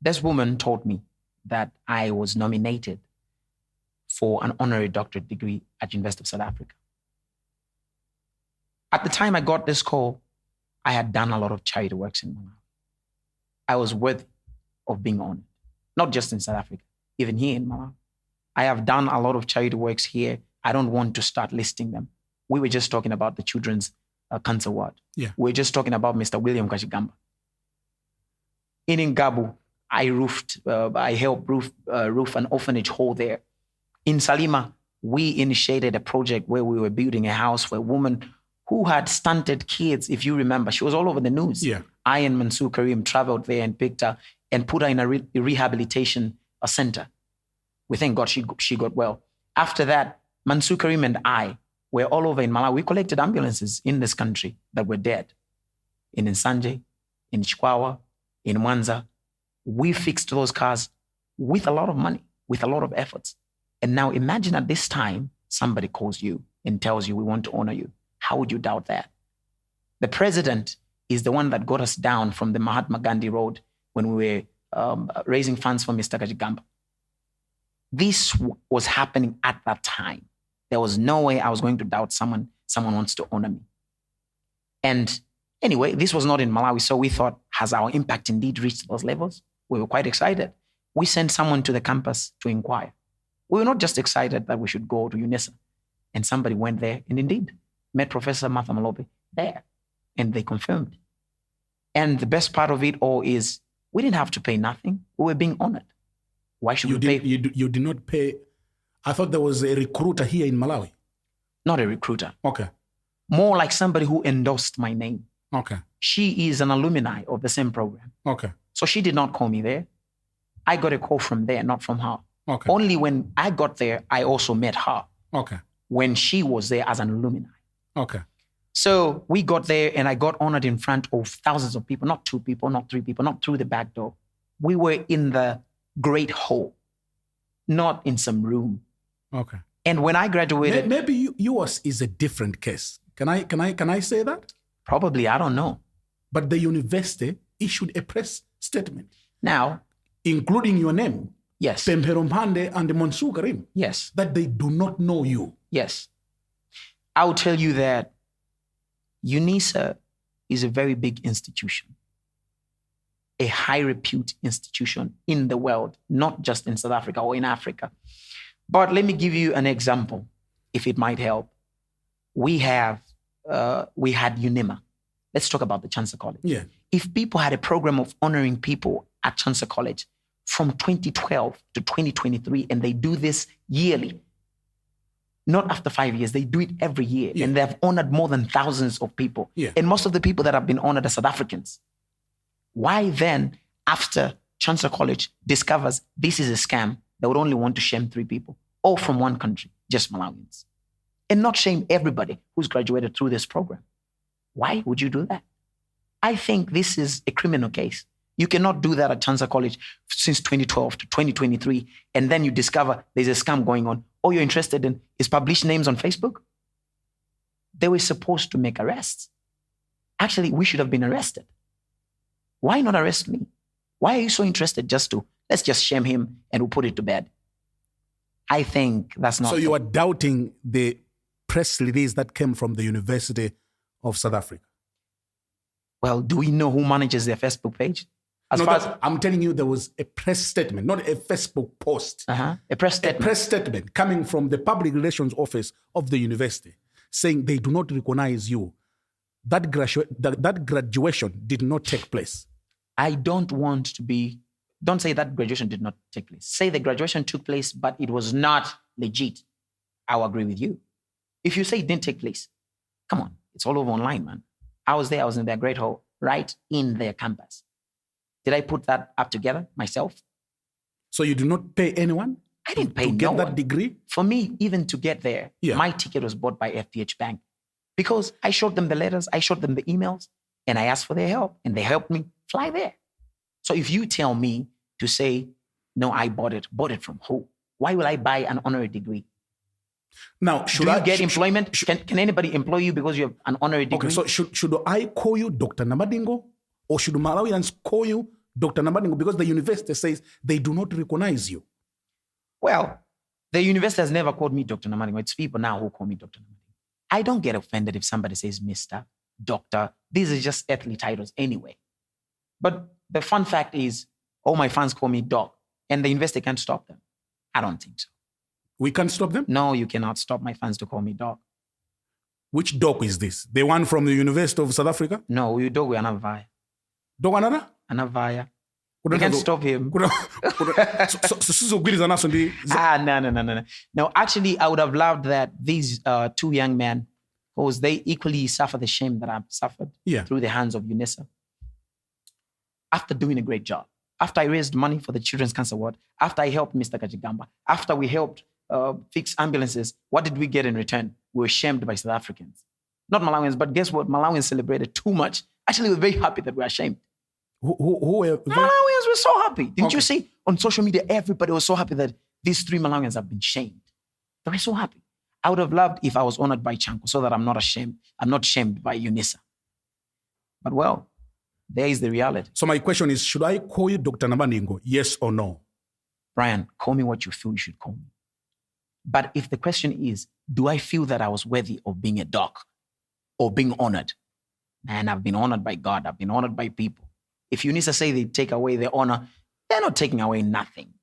This woman told me that I was nominated for an honorary doctorate degree at University of South Africa. At the time I got this call, I had done a lot of charity works in Malawi. I was worthy of being honored, not just in South Africa, even here in Malawi. I have done a lot of charity works here. I don't want to start listing them. We were just talking about the children's cancer ward. Yeah. We're just talking about Mr. William Kashigamba. In Ngabu, I helped roof an orphanage hall there. In Salima, we initiated a project where we were building a house for a woman who had stunted kids, if you remember. She was all over the news. Yeah. I and Mansoor Karim traveled there and picked her and put her in a rehabilitation center. We thank God she got well. After that, Mansoor Karim and I were all over in Malawi. We collected ambulances in this country that were dead. In Nsanje, in Chikwawa, in Mwanza. We fixed those cars with a lot of money, with a lot of efforts. And now imagine at this time, somebody calls you and tells you, we want to honor you. How would you doubt that? The president is the one that got us down from the Mahatma Gandhi Road when we were raising funds for Mr. Kajigamba. This was happening at that time. There was no way I was going to doubt someone wants to honor me. And anyway, this was not in Malawi. So we thought, has our impact indeed reached those levels? We were quite excited. We sent someone to the campus to inquire. We were not just excited that we should go to UNISA. And somebody went there and indeed met Professor Martha Malope there. And they confirmed. And the best part of it all is we didn't have to pay nothing. We were being honored. Why should we pay? You did not pay. I thought there was a recruiter here in Malawi. Not a recruiter. Okay. More like somebody who endorsed my name. Okay. She is an alumni of the same program. Okay. So she did not call me there. I got a call from there, not from her. Okay. Only when I got there, I also met her. Okay. When she was there as an alumni. Okay. So we got there and I got honored in front of thousands of people, not 2 people, not 3 people, not through the back door. We were in the great hall, not in some room. Okay. And when I graduated, maybe yours is a different case. Can I say that? probably, I don't know. But the university issued a press statement, Now, including your name, yes, Pempero Mpande and Monsu Karim, yes, that they do not know you. yes. I'll tell you that UNISA is a very big institution, a high repute institution in the world, not just in South Africa or in Africa. But let me give you an example, if it might help. We had UNIMA. Let's talk about the Chancellor College. Yeah. If people had a program of honoring people at Chancellor College from 2012 to 2023, and they do this yearly, not after 5 years, they do it every year. Yeah. And they have honored more than thousands of people. Yeah. And most of the people that have been honored are South Africans. Why then, after Chancellor College discovers this is a scam, they would only want to shame 3 people, all from one country, just Malawians, and not shame everybody who's graduated through this program? Why would you do that? I think this is a criminal case. You cannot do that at Chancellor College since 2012 to 2023, and then you discover there's a scam going on. All you're interested in is publish names on Facebook. They were supposed to make arrests. Actually, we should have been arrested. Why not arrest me? Why are you so interested let's just shame him and we'll put it to bed? I think that's not. So you are doubting the press release that came from the University of South Africa? Well, do we know who manages their Facebook page? I'm telling you, there was a press statement, not a Facebook post. A press statement. A press statement coming from the public relations office of the university saying they do not recognize you. That graduation did not take place. I don't say that graduation did not take place. Say the graduation took place, but it was not legit. I'll agree with you. If you say it didn't take place, come on, it's all over online, man. I was there, I was in their great hall, right in their campus. Did I put that up together myself? So you did not pay anyone? I didn't pay to no get one. that degree? For me, even to get there, Yeah. my ticket was bought by FDH Bank because I showed them the letters, I showed them the emails, and I asked for their help, and they helped me fly there. So if you tell me to say, no, I bought it from who? Why will I buy an honorary degree? Now, Do you get employment? Can anybody employ you because you have an honorary degree? Okay, so should I call you Dr. Namadingo? Or should Malawians call you Dr. Namadingo? Because the university says they do not recognize you. Well, the university has never called me Dr. Namadingo. It's people now who call me Dr. Namadingo. I don't get offended if somebody says Mr., Doctor. These are just earthly titles anyway. But the fun fact is, all my fans call me Doc, and the university can't stop them. I don't think so. We can't stop them? No, you cannot stop my fans to call me Doc. Which Doc is this? The one from the University of South Africa? No, you Doc, we are not via. Doc another? Anavaya. We can't stop him. No. No, actually, I would have loved that these 2 young men, because they equally suffer the shame that I've suffered through the hands of UNISA. After doing a great job, after I raised money for the Children's Cancer Ward, after I helped Mr. Kajigamba, after we helped fix ambulances, what did we get in return? We were shamed by South Africans. Not Malawians, but guess what? Malawians celebrated too much. Actually, we're very happy that we are shamed. Malawians were so happy. Didn't you see? On social media, everybody was so happy that these 3 Malawians have been shamed. They were so happy. I would have loved if I was honored by Chanko so that I'm not ashamed. I'm not shamed by UNISA. But well, there is the reality. So my question is, should I call you Dr. Namadingo? Yes or no? Brian, call me what you feel you should call me. But if the question is, do I feel that I was worthy of being a dog or being honored? Man, I've been honored by God. I've been honored by people. If you need to say they take away their honor, they're not taking away nothing.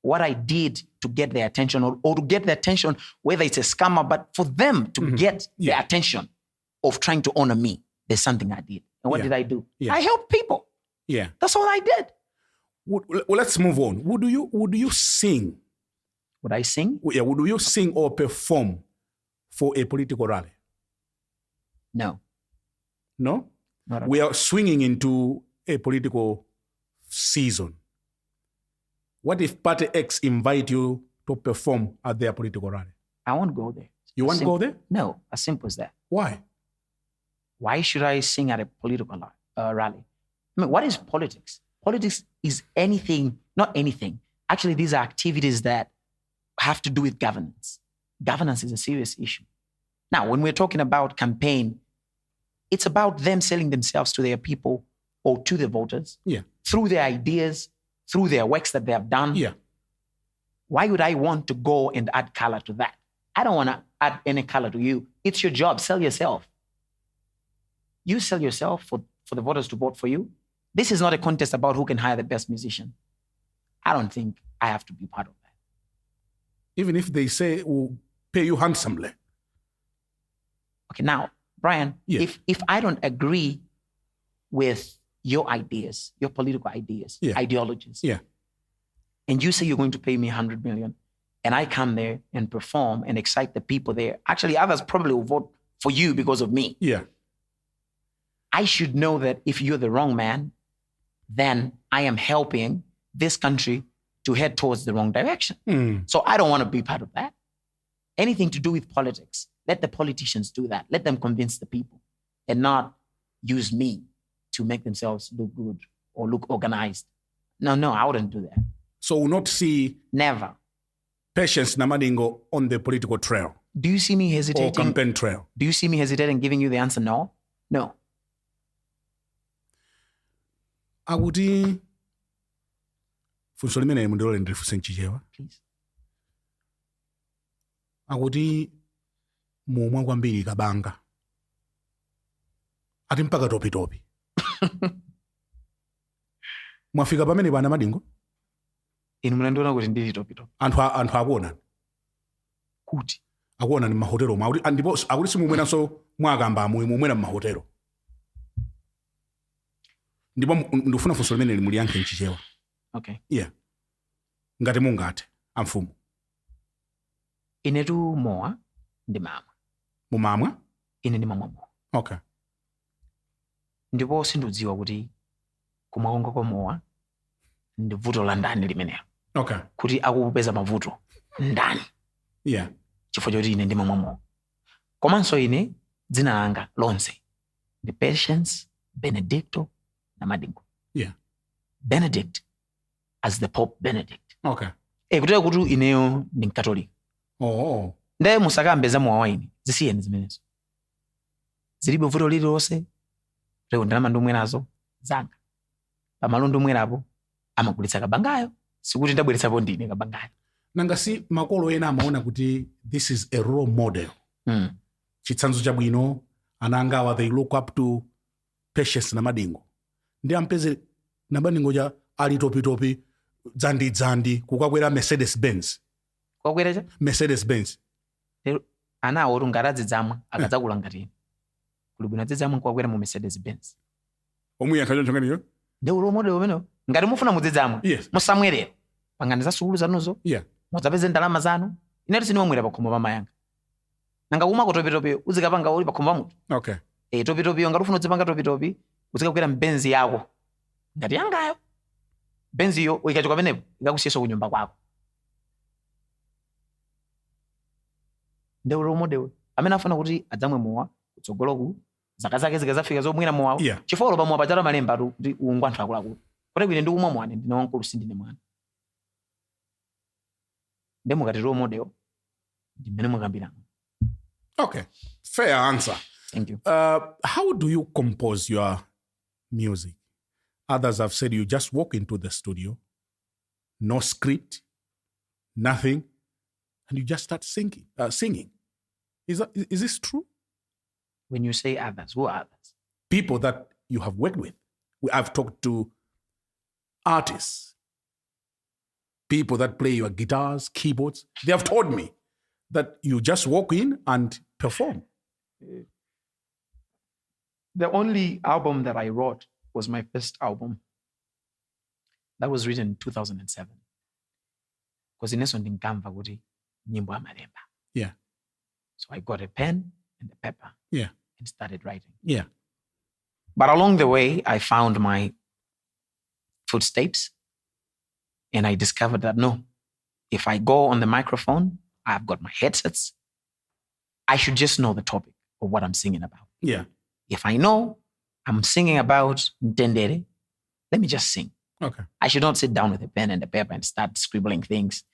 What I did to get their attention or to get their attention, whether it's a scammer, but for them to get the attention of trying to honor me, there's something I did. And what did I do? I helped people. Yeah. That's all I did. Well, let's move on. Would you sing? Would I sing? Yeah. Would you sing or perform for a political rally? No. No? Not at We are swinging into a political season. What if Party X invite you to perform at their political rally? I won't go there. You won't go there? No, as simple as that. Why? Why should I sing at a political rally? I mean, what is politics? Politics is anything, not anything. Actually, these are activities that have to do with governance. Governance is a serious issue. Now, when we're talking about campaign, it's about them selling themselves to their people or to the voters through their ideas, through their works that they have done. Yeah. Why would I want to go and add color to that? I don't want to add any color to you. It's your job. Sell yourself. You sell yourself for the voters to vote for you. This is not a contest about who can hire the best musician. I don't think I have to be part of that. Even if they say we'll pay you handsomely. Okay, now, Brian, if I don't agree with your ideas, your political ideas, ideologies, and you say you're going to pay me 100 million, and I come there and perform and excite the people there, actually others probably will vote for you because of me. Yeah. I should know that if you're the wrong man, then I am helping this country to head towards the wrong direction. So I don't want to be part of that. Anything to do with politics, let the politicians do that. Let them convince the people and not use me to make themselves look good or look organized. No, I wouldn't do that. So we'll not see Never. Patience Namadingo on the political trail Do you see me hesitating? or campaign trail. Do you see me hesitating giving you the answer no? No. Akuti funso limene mundilole ndifunse nchichewa. Please. Akuti mumwa kwambiri kabanga. Ati mpaka topi. Mwafika pamene pa Namadingo? Inu munandiona kuti ndili topi. Anthu akuona. Kuti. Akuona ni mahotelo mwa. Ndipo akuti simumwenanso mwakamba mumwena mahotelo. Ndipo ndifuna funso limene limuliyankhe nchichewa. Okay. Yeah. Ngati mungathe amfumu. Inetu mowa ndi mamwa. Mumamwa? Ine ndi mamwa mowa. Okay. Ndipo sindidziwa kuti kumwa konga kwa mowa ndi vuto la ndani limenelo. Okay. Kuti akupeza mavuto ndani. Yeah. Chifukwa choti ine ndi mamwa mowa. Komanso ine dzina langa lonse ndi Patience Benedicto Namadingo. Yeah. Benedict as the Pope Benedict. Okay. Kutera kuti ineyo ndi mkatolika. Oh. Ndaye musakambe za mowa waini zisiyeni zimenezo. Zilibe vuto lililonse. Lero ndalama ndomwerazo zanga. Pamalo ndomwerapo amagulitsa kabangayo. Sikuti ndabweretsapo ndine kabangayo. Nanga si makolo ena amaona kuti this is a role model. Chitsanzo chabwino anangawa they look up to Patience Namadingo. Ndi ampeze Namadingo ja ali topi dzandi kukakwera Mercedes Benz. Kwakwera Mercedes Benz. Lero anawo ngarazi zamwa akadzakula ngati. Kuli bwino dzamwa kwakwera mu Mercedes Benz. Omwe yankha choncho ngani yo? Ndi role model umene ngati mufuna mudzamwa. Yes. Musamwerera. Pangani za sukulu zanuzo. Yeah. Mudzapeze ndalama zanu. Inetu sinimwera pa khomo pamayanga. Nanga kumwa ko topi uzikapanga uli pa khomo pamutu. Okay. Topi ngati ufuna udzipanga topi uzikakwera mbenzi yako. Ngati yangayo. Benzi yo uikachoka penepo ikakusiyeso kunyumba kwako. Ndewo role model amene afuna kuti adzamwe mowa kutsogoloku zaka zake zikazafika zomwera mowa. Yeah. Chifukwa pa mowa pachalo malemba kuti ungu anthu akuluakulu. Kuti bwino ndi kumwa mwana ndine wankulu sindine mwana. Ndemo ngati role model ndi mmene mwakambirana. Okay. Fair answer. Thank you. How do you compose your music? Others have said you just walk into the studio, no script, nothing, and you just start singing. Is this true? When you say others, who are others? People that you have worked with. I've talked to artists, people that play your guitars, keyboards. They have told me that you just walk in and perform. The only album that I wrote was my first album. That was written in 2007. Because in eso ndinkamva kuti nyimbo amalemba. Yeah. So I got a pen and a paper. Yeah. And started writing. Yeah. But along the way, I found my footsteps, and I discovered that no, if I go on the microphone, I've got my headsets, I should just know the topic of what I'm singing about. Yeah. If I know I'm singing about Ntendere, let me just sing. Okay. I should not sit down with a pen and a paper and start scribbling things.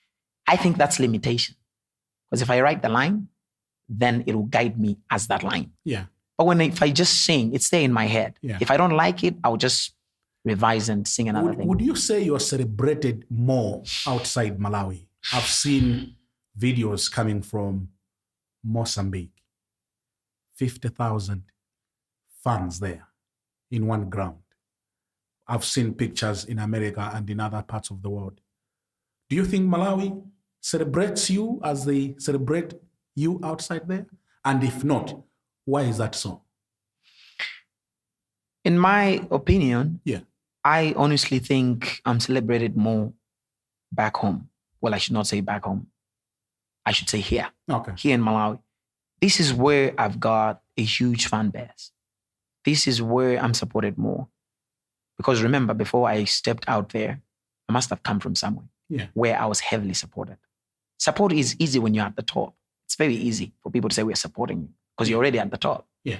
I think that's limitation. Because if I write the line, then it will guide me as that line. Yeah. But if I just sing, it's there in my head. Yeah. If I don't like it, I'll just revise and sing another thing. Would you say you're celebrated more outside Malawi? I've seen videos coming from Mozambique. 50,000 fans there in one ground. I've seen pictures in America and in other parts of the world. Do you think Malawi celebrates you as they celebrate you outside there? And if not, why is that so? In my opinion, yeah, I honestly think I'm celebrated more back home. Well, I should not say back home. I should say here. Okay. Here in Malawi. This is where I've got a huge fan base. This is where I'm supported more. Because remember, before I stepped out there, I must have come from somewhere where I was heavily supported. Support is easy when you're at the top. It's very easy for people to say we're supporting you because you're already at the top. Yeah.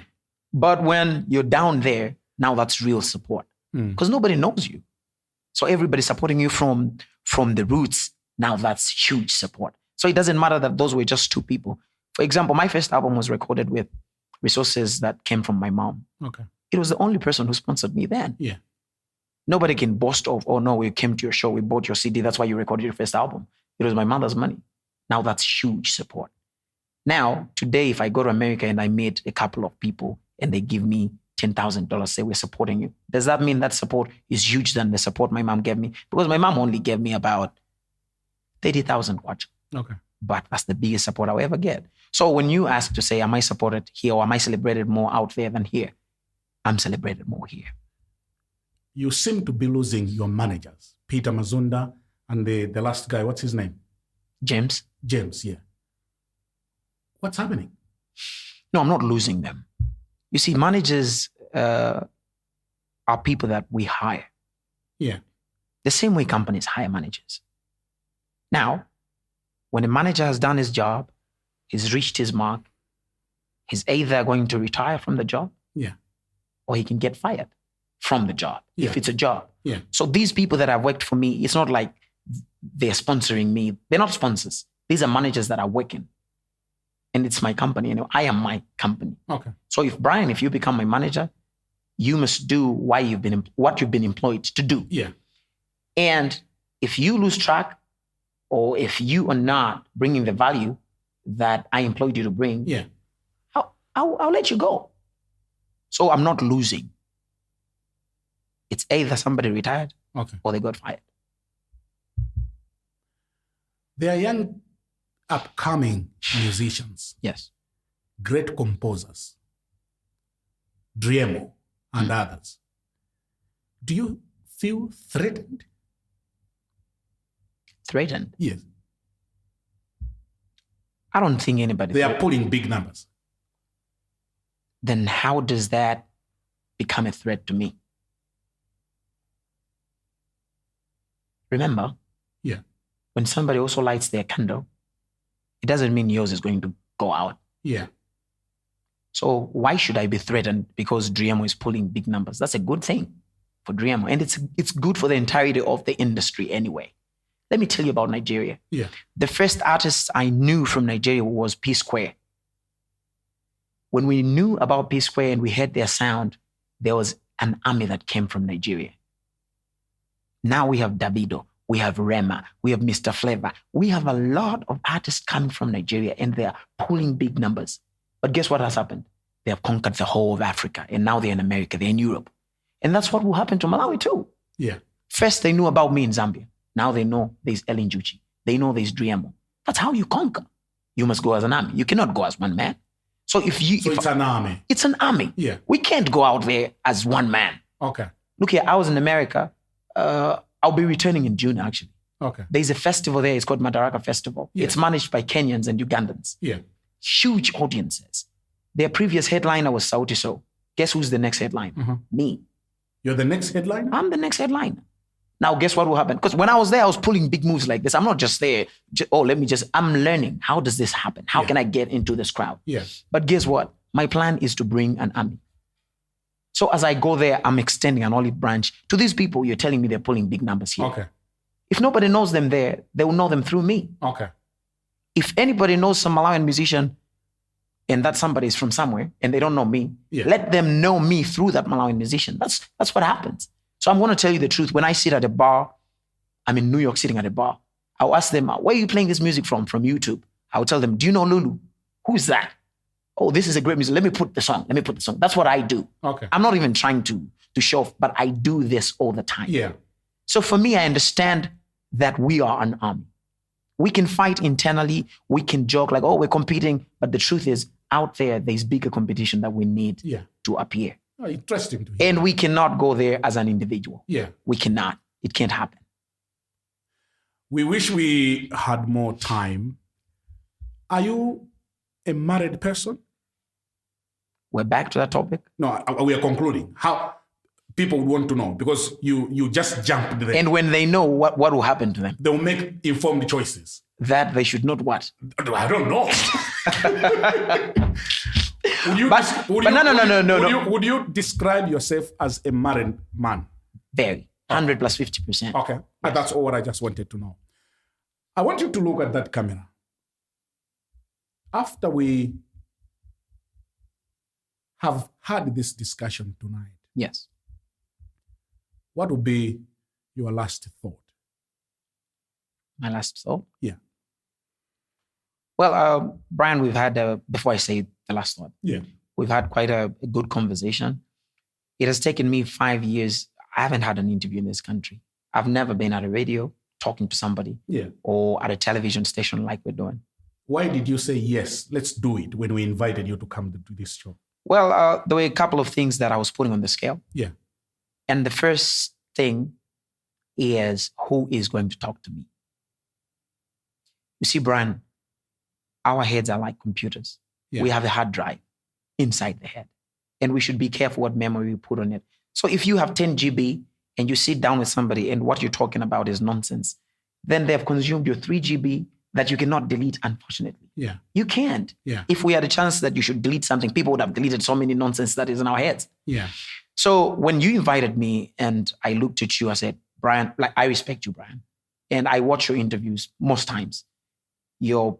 But when you're down there, now that's real support because nobody knows you. So everybody's supporting you from the roots. Now that's huge support. So it doesn't matter that those were just two people. For example, my first album was recorded with resources that came from my mom. Okay. It was the only person who sponsored me then. Yeah. Nobody can boast of, oh no, we came to your show, we bought your CD, that's why you recorded your first album. It was my mother's money. Now that's huge support. Now, today, if I go to America and I meet a couple of people and they give me $10,000, say we're supporting you, does that mean that support is huge than the support my mom gave me? Because my mom only gave me about 30,000 watch. Okay. But that's the biggest support I'll ever get. So when you ask to say, am I supported here or am I celebrated more out there than here? I'm celebrated more here. You seem to be losing your managers, Peter Mazunda and the last guy, what's his name? James, yeah. What's happening? No, I'm not losing them. You see, managers are people that we hire. Yeah. The same way companies hire managers. Now, when a manager has done his job, he's reached his mark, he's either going to retire from the job or he can get fired from the job if it's a job. Yeah. So these people that have worked for me, it's not like they're sponsoring me. They're not sponsors. These are managers that are working. And it's my company. I am my company. Okay. So if you become my manager, you must do what you've been employed to do. Yeah. And if you lose track or if you are not bringing the value that I employed you to bring, I'll let you go. So I'm not losing. It's either somebody retired or they got fired. They are young, upcoming musicians. Yes. Great composers. Driemo and others. Do you feel threatened? Threatened? Yes. I don't think anybody... They are pulling big numbers. Then how does that become a threat to me? Remember, when somebody also lights their candle, it doesn't mean yours is going to go out. Yeah. So why should I be threatened because Driemo is pulling big numbers? That's a good thing for Driemo. And it's good for the entirety of the industry anyway. Let me tell you about Nigeria. Yeah. The first artist I knew from Nigeria was P Square. When we knew about P Square and we heard their sound, there was an army that came from Nigeria. Now we have Davido. We have Rema. We have Mr. Flavor. We have a lot of artists coming from Nigeria and they're pulling big numbers. But guess what has happened? They have conquered the whole of Africa and now they're in America, they're in Europe. And that's what will happen to Malawi too. Yeah. First, they knew about me in Zambia. Now they know there's Ellen Juchi. They know there's Driamo. That's how you conquer. You must go as an army. You cannot go as one man. So it's an army. It's an army. Yeah. We can't go out there as one man. Okay. Look here, I was in America. I'll be returning in June, actually. Okay. There's a festival there. It's called Madaraka Festival. Yeah. It's managed by Kenyans and Ugandans. Yeah. Huge audiences. Their previous headliner was Sauti Sol. Guess who's the next headliner? Mm-hmm. Me. You're the next headliner? I'm the next headliner. Now, guess what will happen? Because when I was there, I was pulling big moves like this. I'm not just there. I'm learning. How does this happen? How can I get into this crowd? Yeah. But guess what? My plan is to bring an army. So as I go there, I'm extending an olive branch to these people. You're telling me they're pulling big numbers here. Okay. If nobody knows them there, they will know them through me. Okay. If anybody knows some Malawian musician and that somebody is from somewhere and they don't know me, let them know me through that Malawian musician. That's what happens. So I'm going to tell you the truth. When I sit at a bar, I'm in New York sitting at a bar. I'll ask them, where are you playing this music from? From YouTube. I'll tell them, do you know Lulu? Who's that? Oh, this is a great music. Let me put the song. That's what I do. Okay. I'm not even trying to show off, but I do this all the time. Yeah. So for me, I understand that we are an army. We can fight internally. We can joke like, we're competing. But the truth is, out there's bigger competition that we need to appear. Oh, interesting to hear. And we cannot go there as an individual. Yeah. We cannot. It can't happen. We wish we had more time. Are you a married person? We're back to that topic? No, we are concluding. How people would want to know, because you just jumped there. And when they know, what will happen to them? They'll make informed choices. That they should not what? I don't know. Would you describe yourself as a married man? Very. 100 plus 50%. Okay. Yes. That's all what I just wanted to know. I want you to look at that camera. After we have had this discussion tonight, yes, what would be your last thought? My last thought? Yeah. Well, Brian, we've had, before I say the last thought, we've had quite a good conversation. It has taken me 5 years. I haven't had an interview in this country. I've never been at a radio talking to somebody or at a television station like we're doing. Why did you say, yes, let's do it when we invited you to come to this show? Well, there were a couple of things that I was putting on the scale. Yeah. And the first thing is, who is going to talk to me? You see, Brian, our heads are like computers. Yeah. We have a hard drive inside the head. And we should be careful what memory we put on it. So if you have 10 GB and you sit down with somebody and what you're talking about is nonsense, then they have consumed your 3 GB that you cannot delete, unfortunately. Yeah. You can't. Yeah. If we had a chance that you should delete something, people would have deleted so many nonsense that is in our heads. Yeah. So when you invited me and I looked at you, I said, Brian, like, I respect you, Brian. And I watch your interviews most times. Your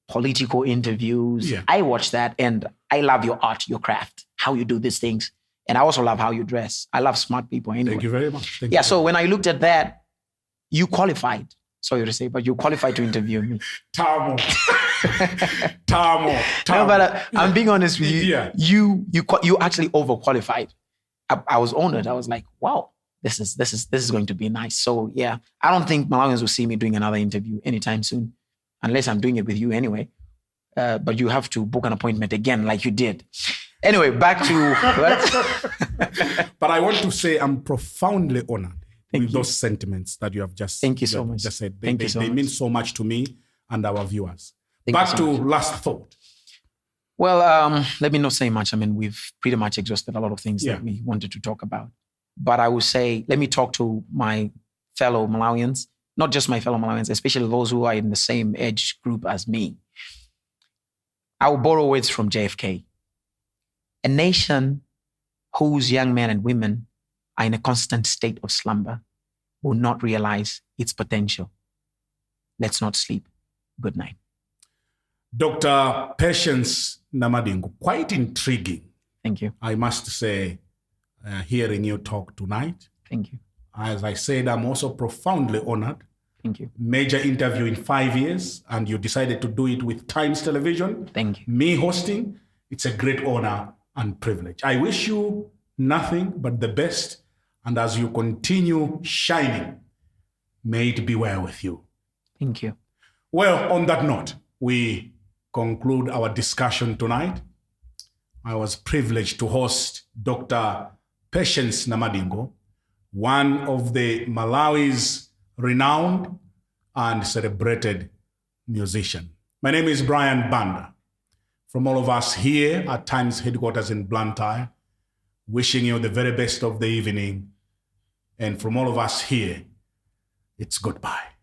political interviews. Yeah. I watch that and I love your art, your craft, how you do these things. And I also love how you dress. I love smart people anyway. Thank you very much. So when I looked at that, you qualified. Sorry to say, but you qualified to interview me. Tamo. No, but I'm being honest with you. Yeah. You actually overqualified. I was honored. I was like, wow, this is going to be nice. So yeah, I don't think Malawians will see me doing another interview anytime soon, unless I'm doing it with you anyway. But you have to book an appointment again, like you did. Anyway, back to. But I want to say I'm profoundly honored with those sentiments that you have just. Thank you so much. Just said. Thank you so much. They mean so much to me and our viewers. Back to last thought. Well, let me not say much. I mean, we've pretty much exhausted a lot of things that we wanted to talk about. But I would say, let me talk to my fellow Malawians, not just my fellow Malawians, especially those who are in the same age group as me. I will borrow words from JFK. A nation whose young men and women are in a constant state of slumber will not realize its potential. Let's not sleep. Good night. Dr. Patience Namadingo, quite intriguing. Thank you. I must say, hearing you talk tonight. Thank you. As I said, I'm also profoundly honored Thank you. Major interview in 5 years, and you decided to do it with Times Television. Thank you. Me hosting, it's a great honor and privilege. I wish you nothing but the best, and as you continue shining, may it be well with you. Thank you. Well, on that note, we conclude our discussion tonight. I was privileged to host Dr. Patience Namadingo, one of the Malawi's renowned and celebrated musician. My name is Brian Banda. From all of us here at Times headquarters in Blantyre, wishing you the very best of the evening. And from all of us here, it's goodbye.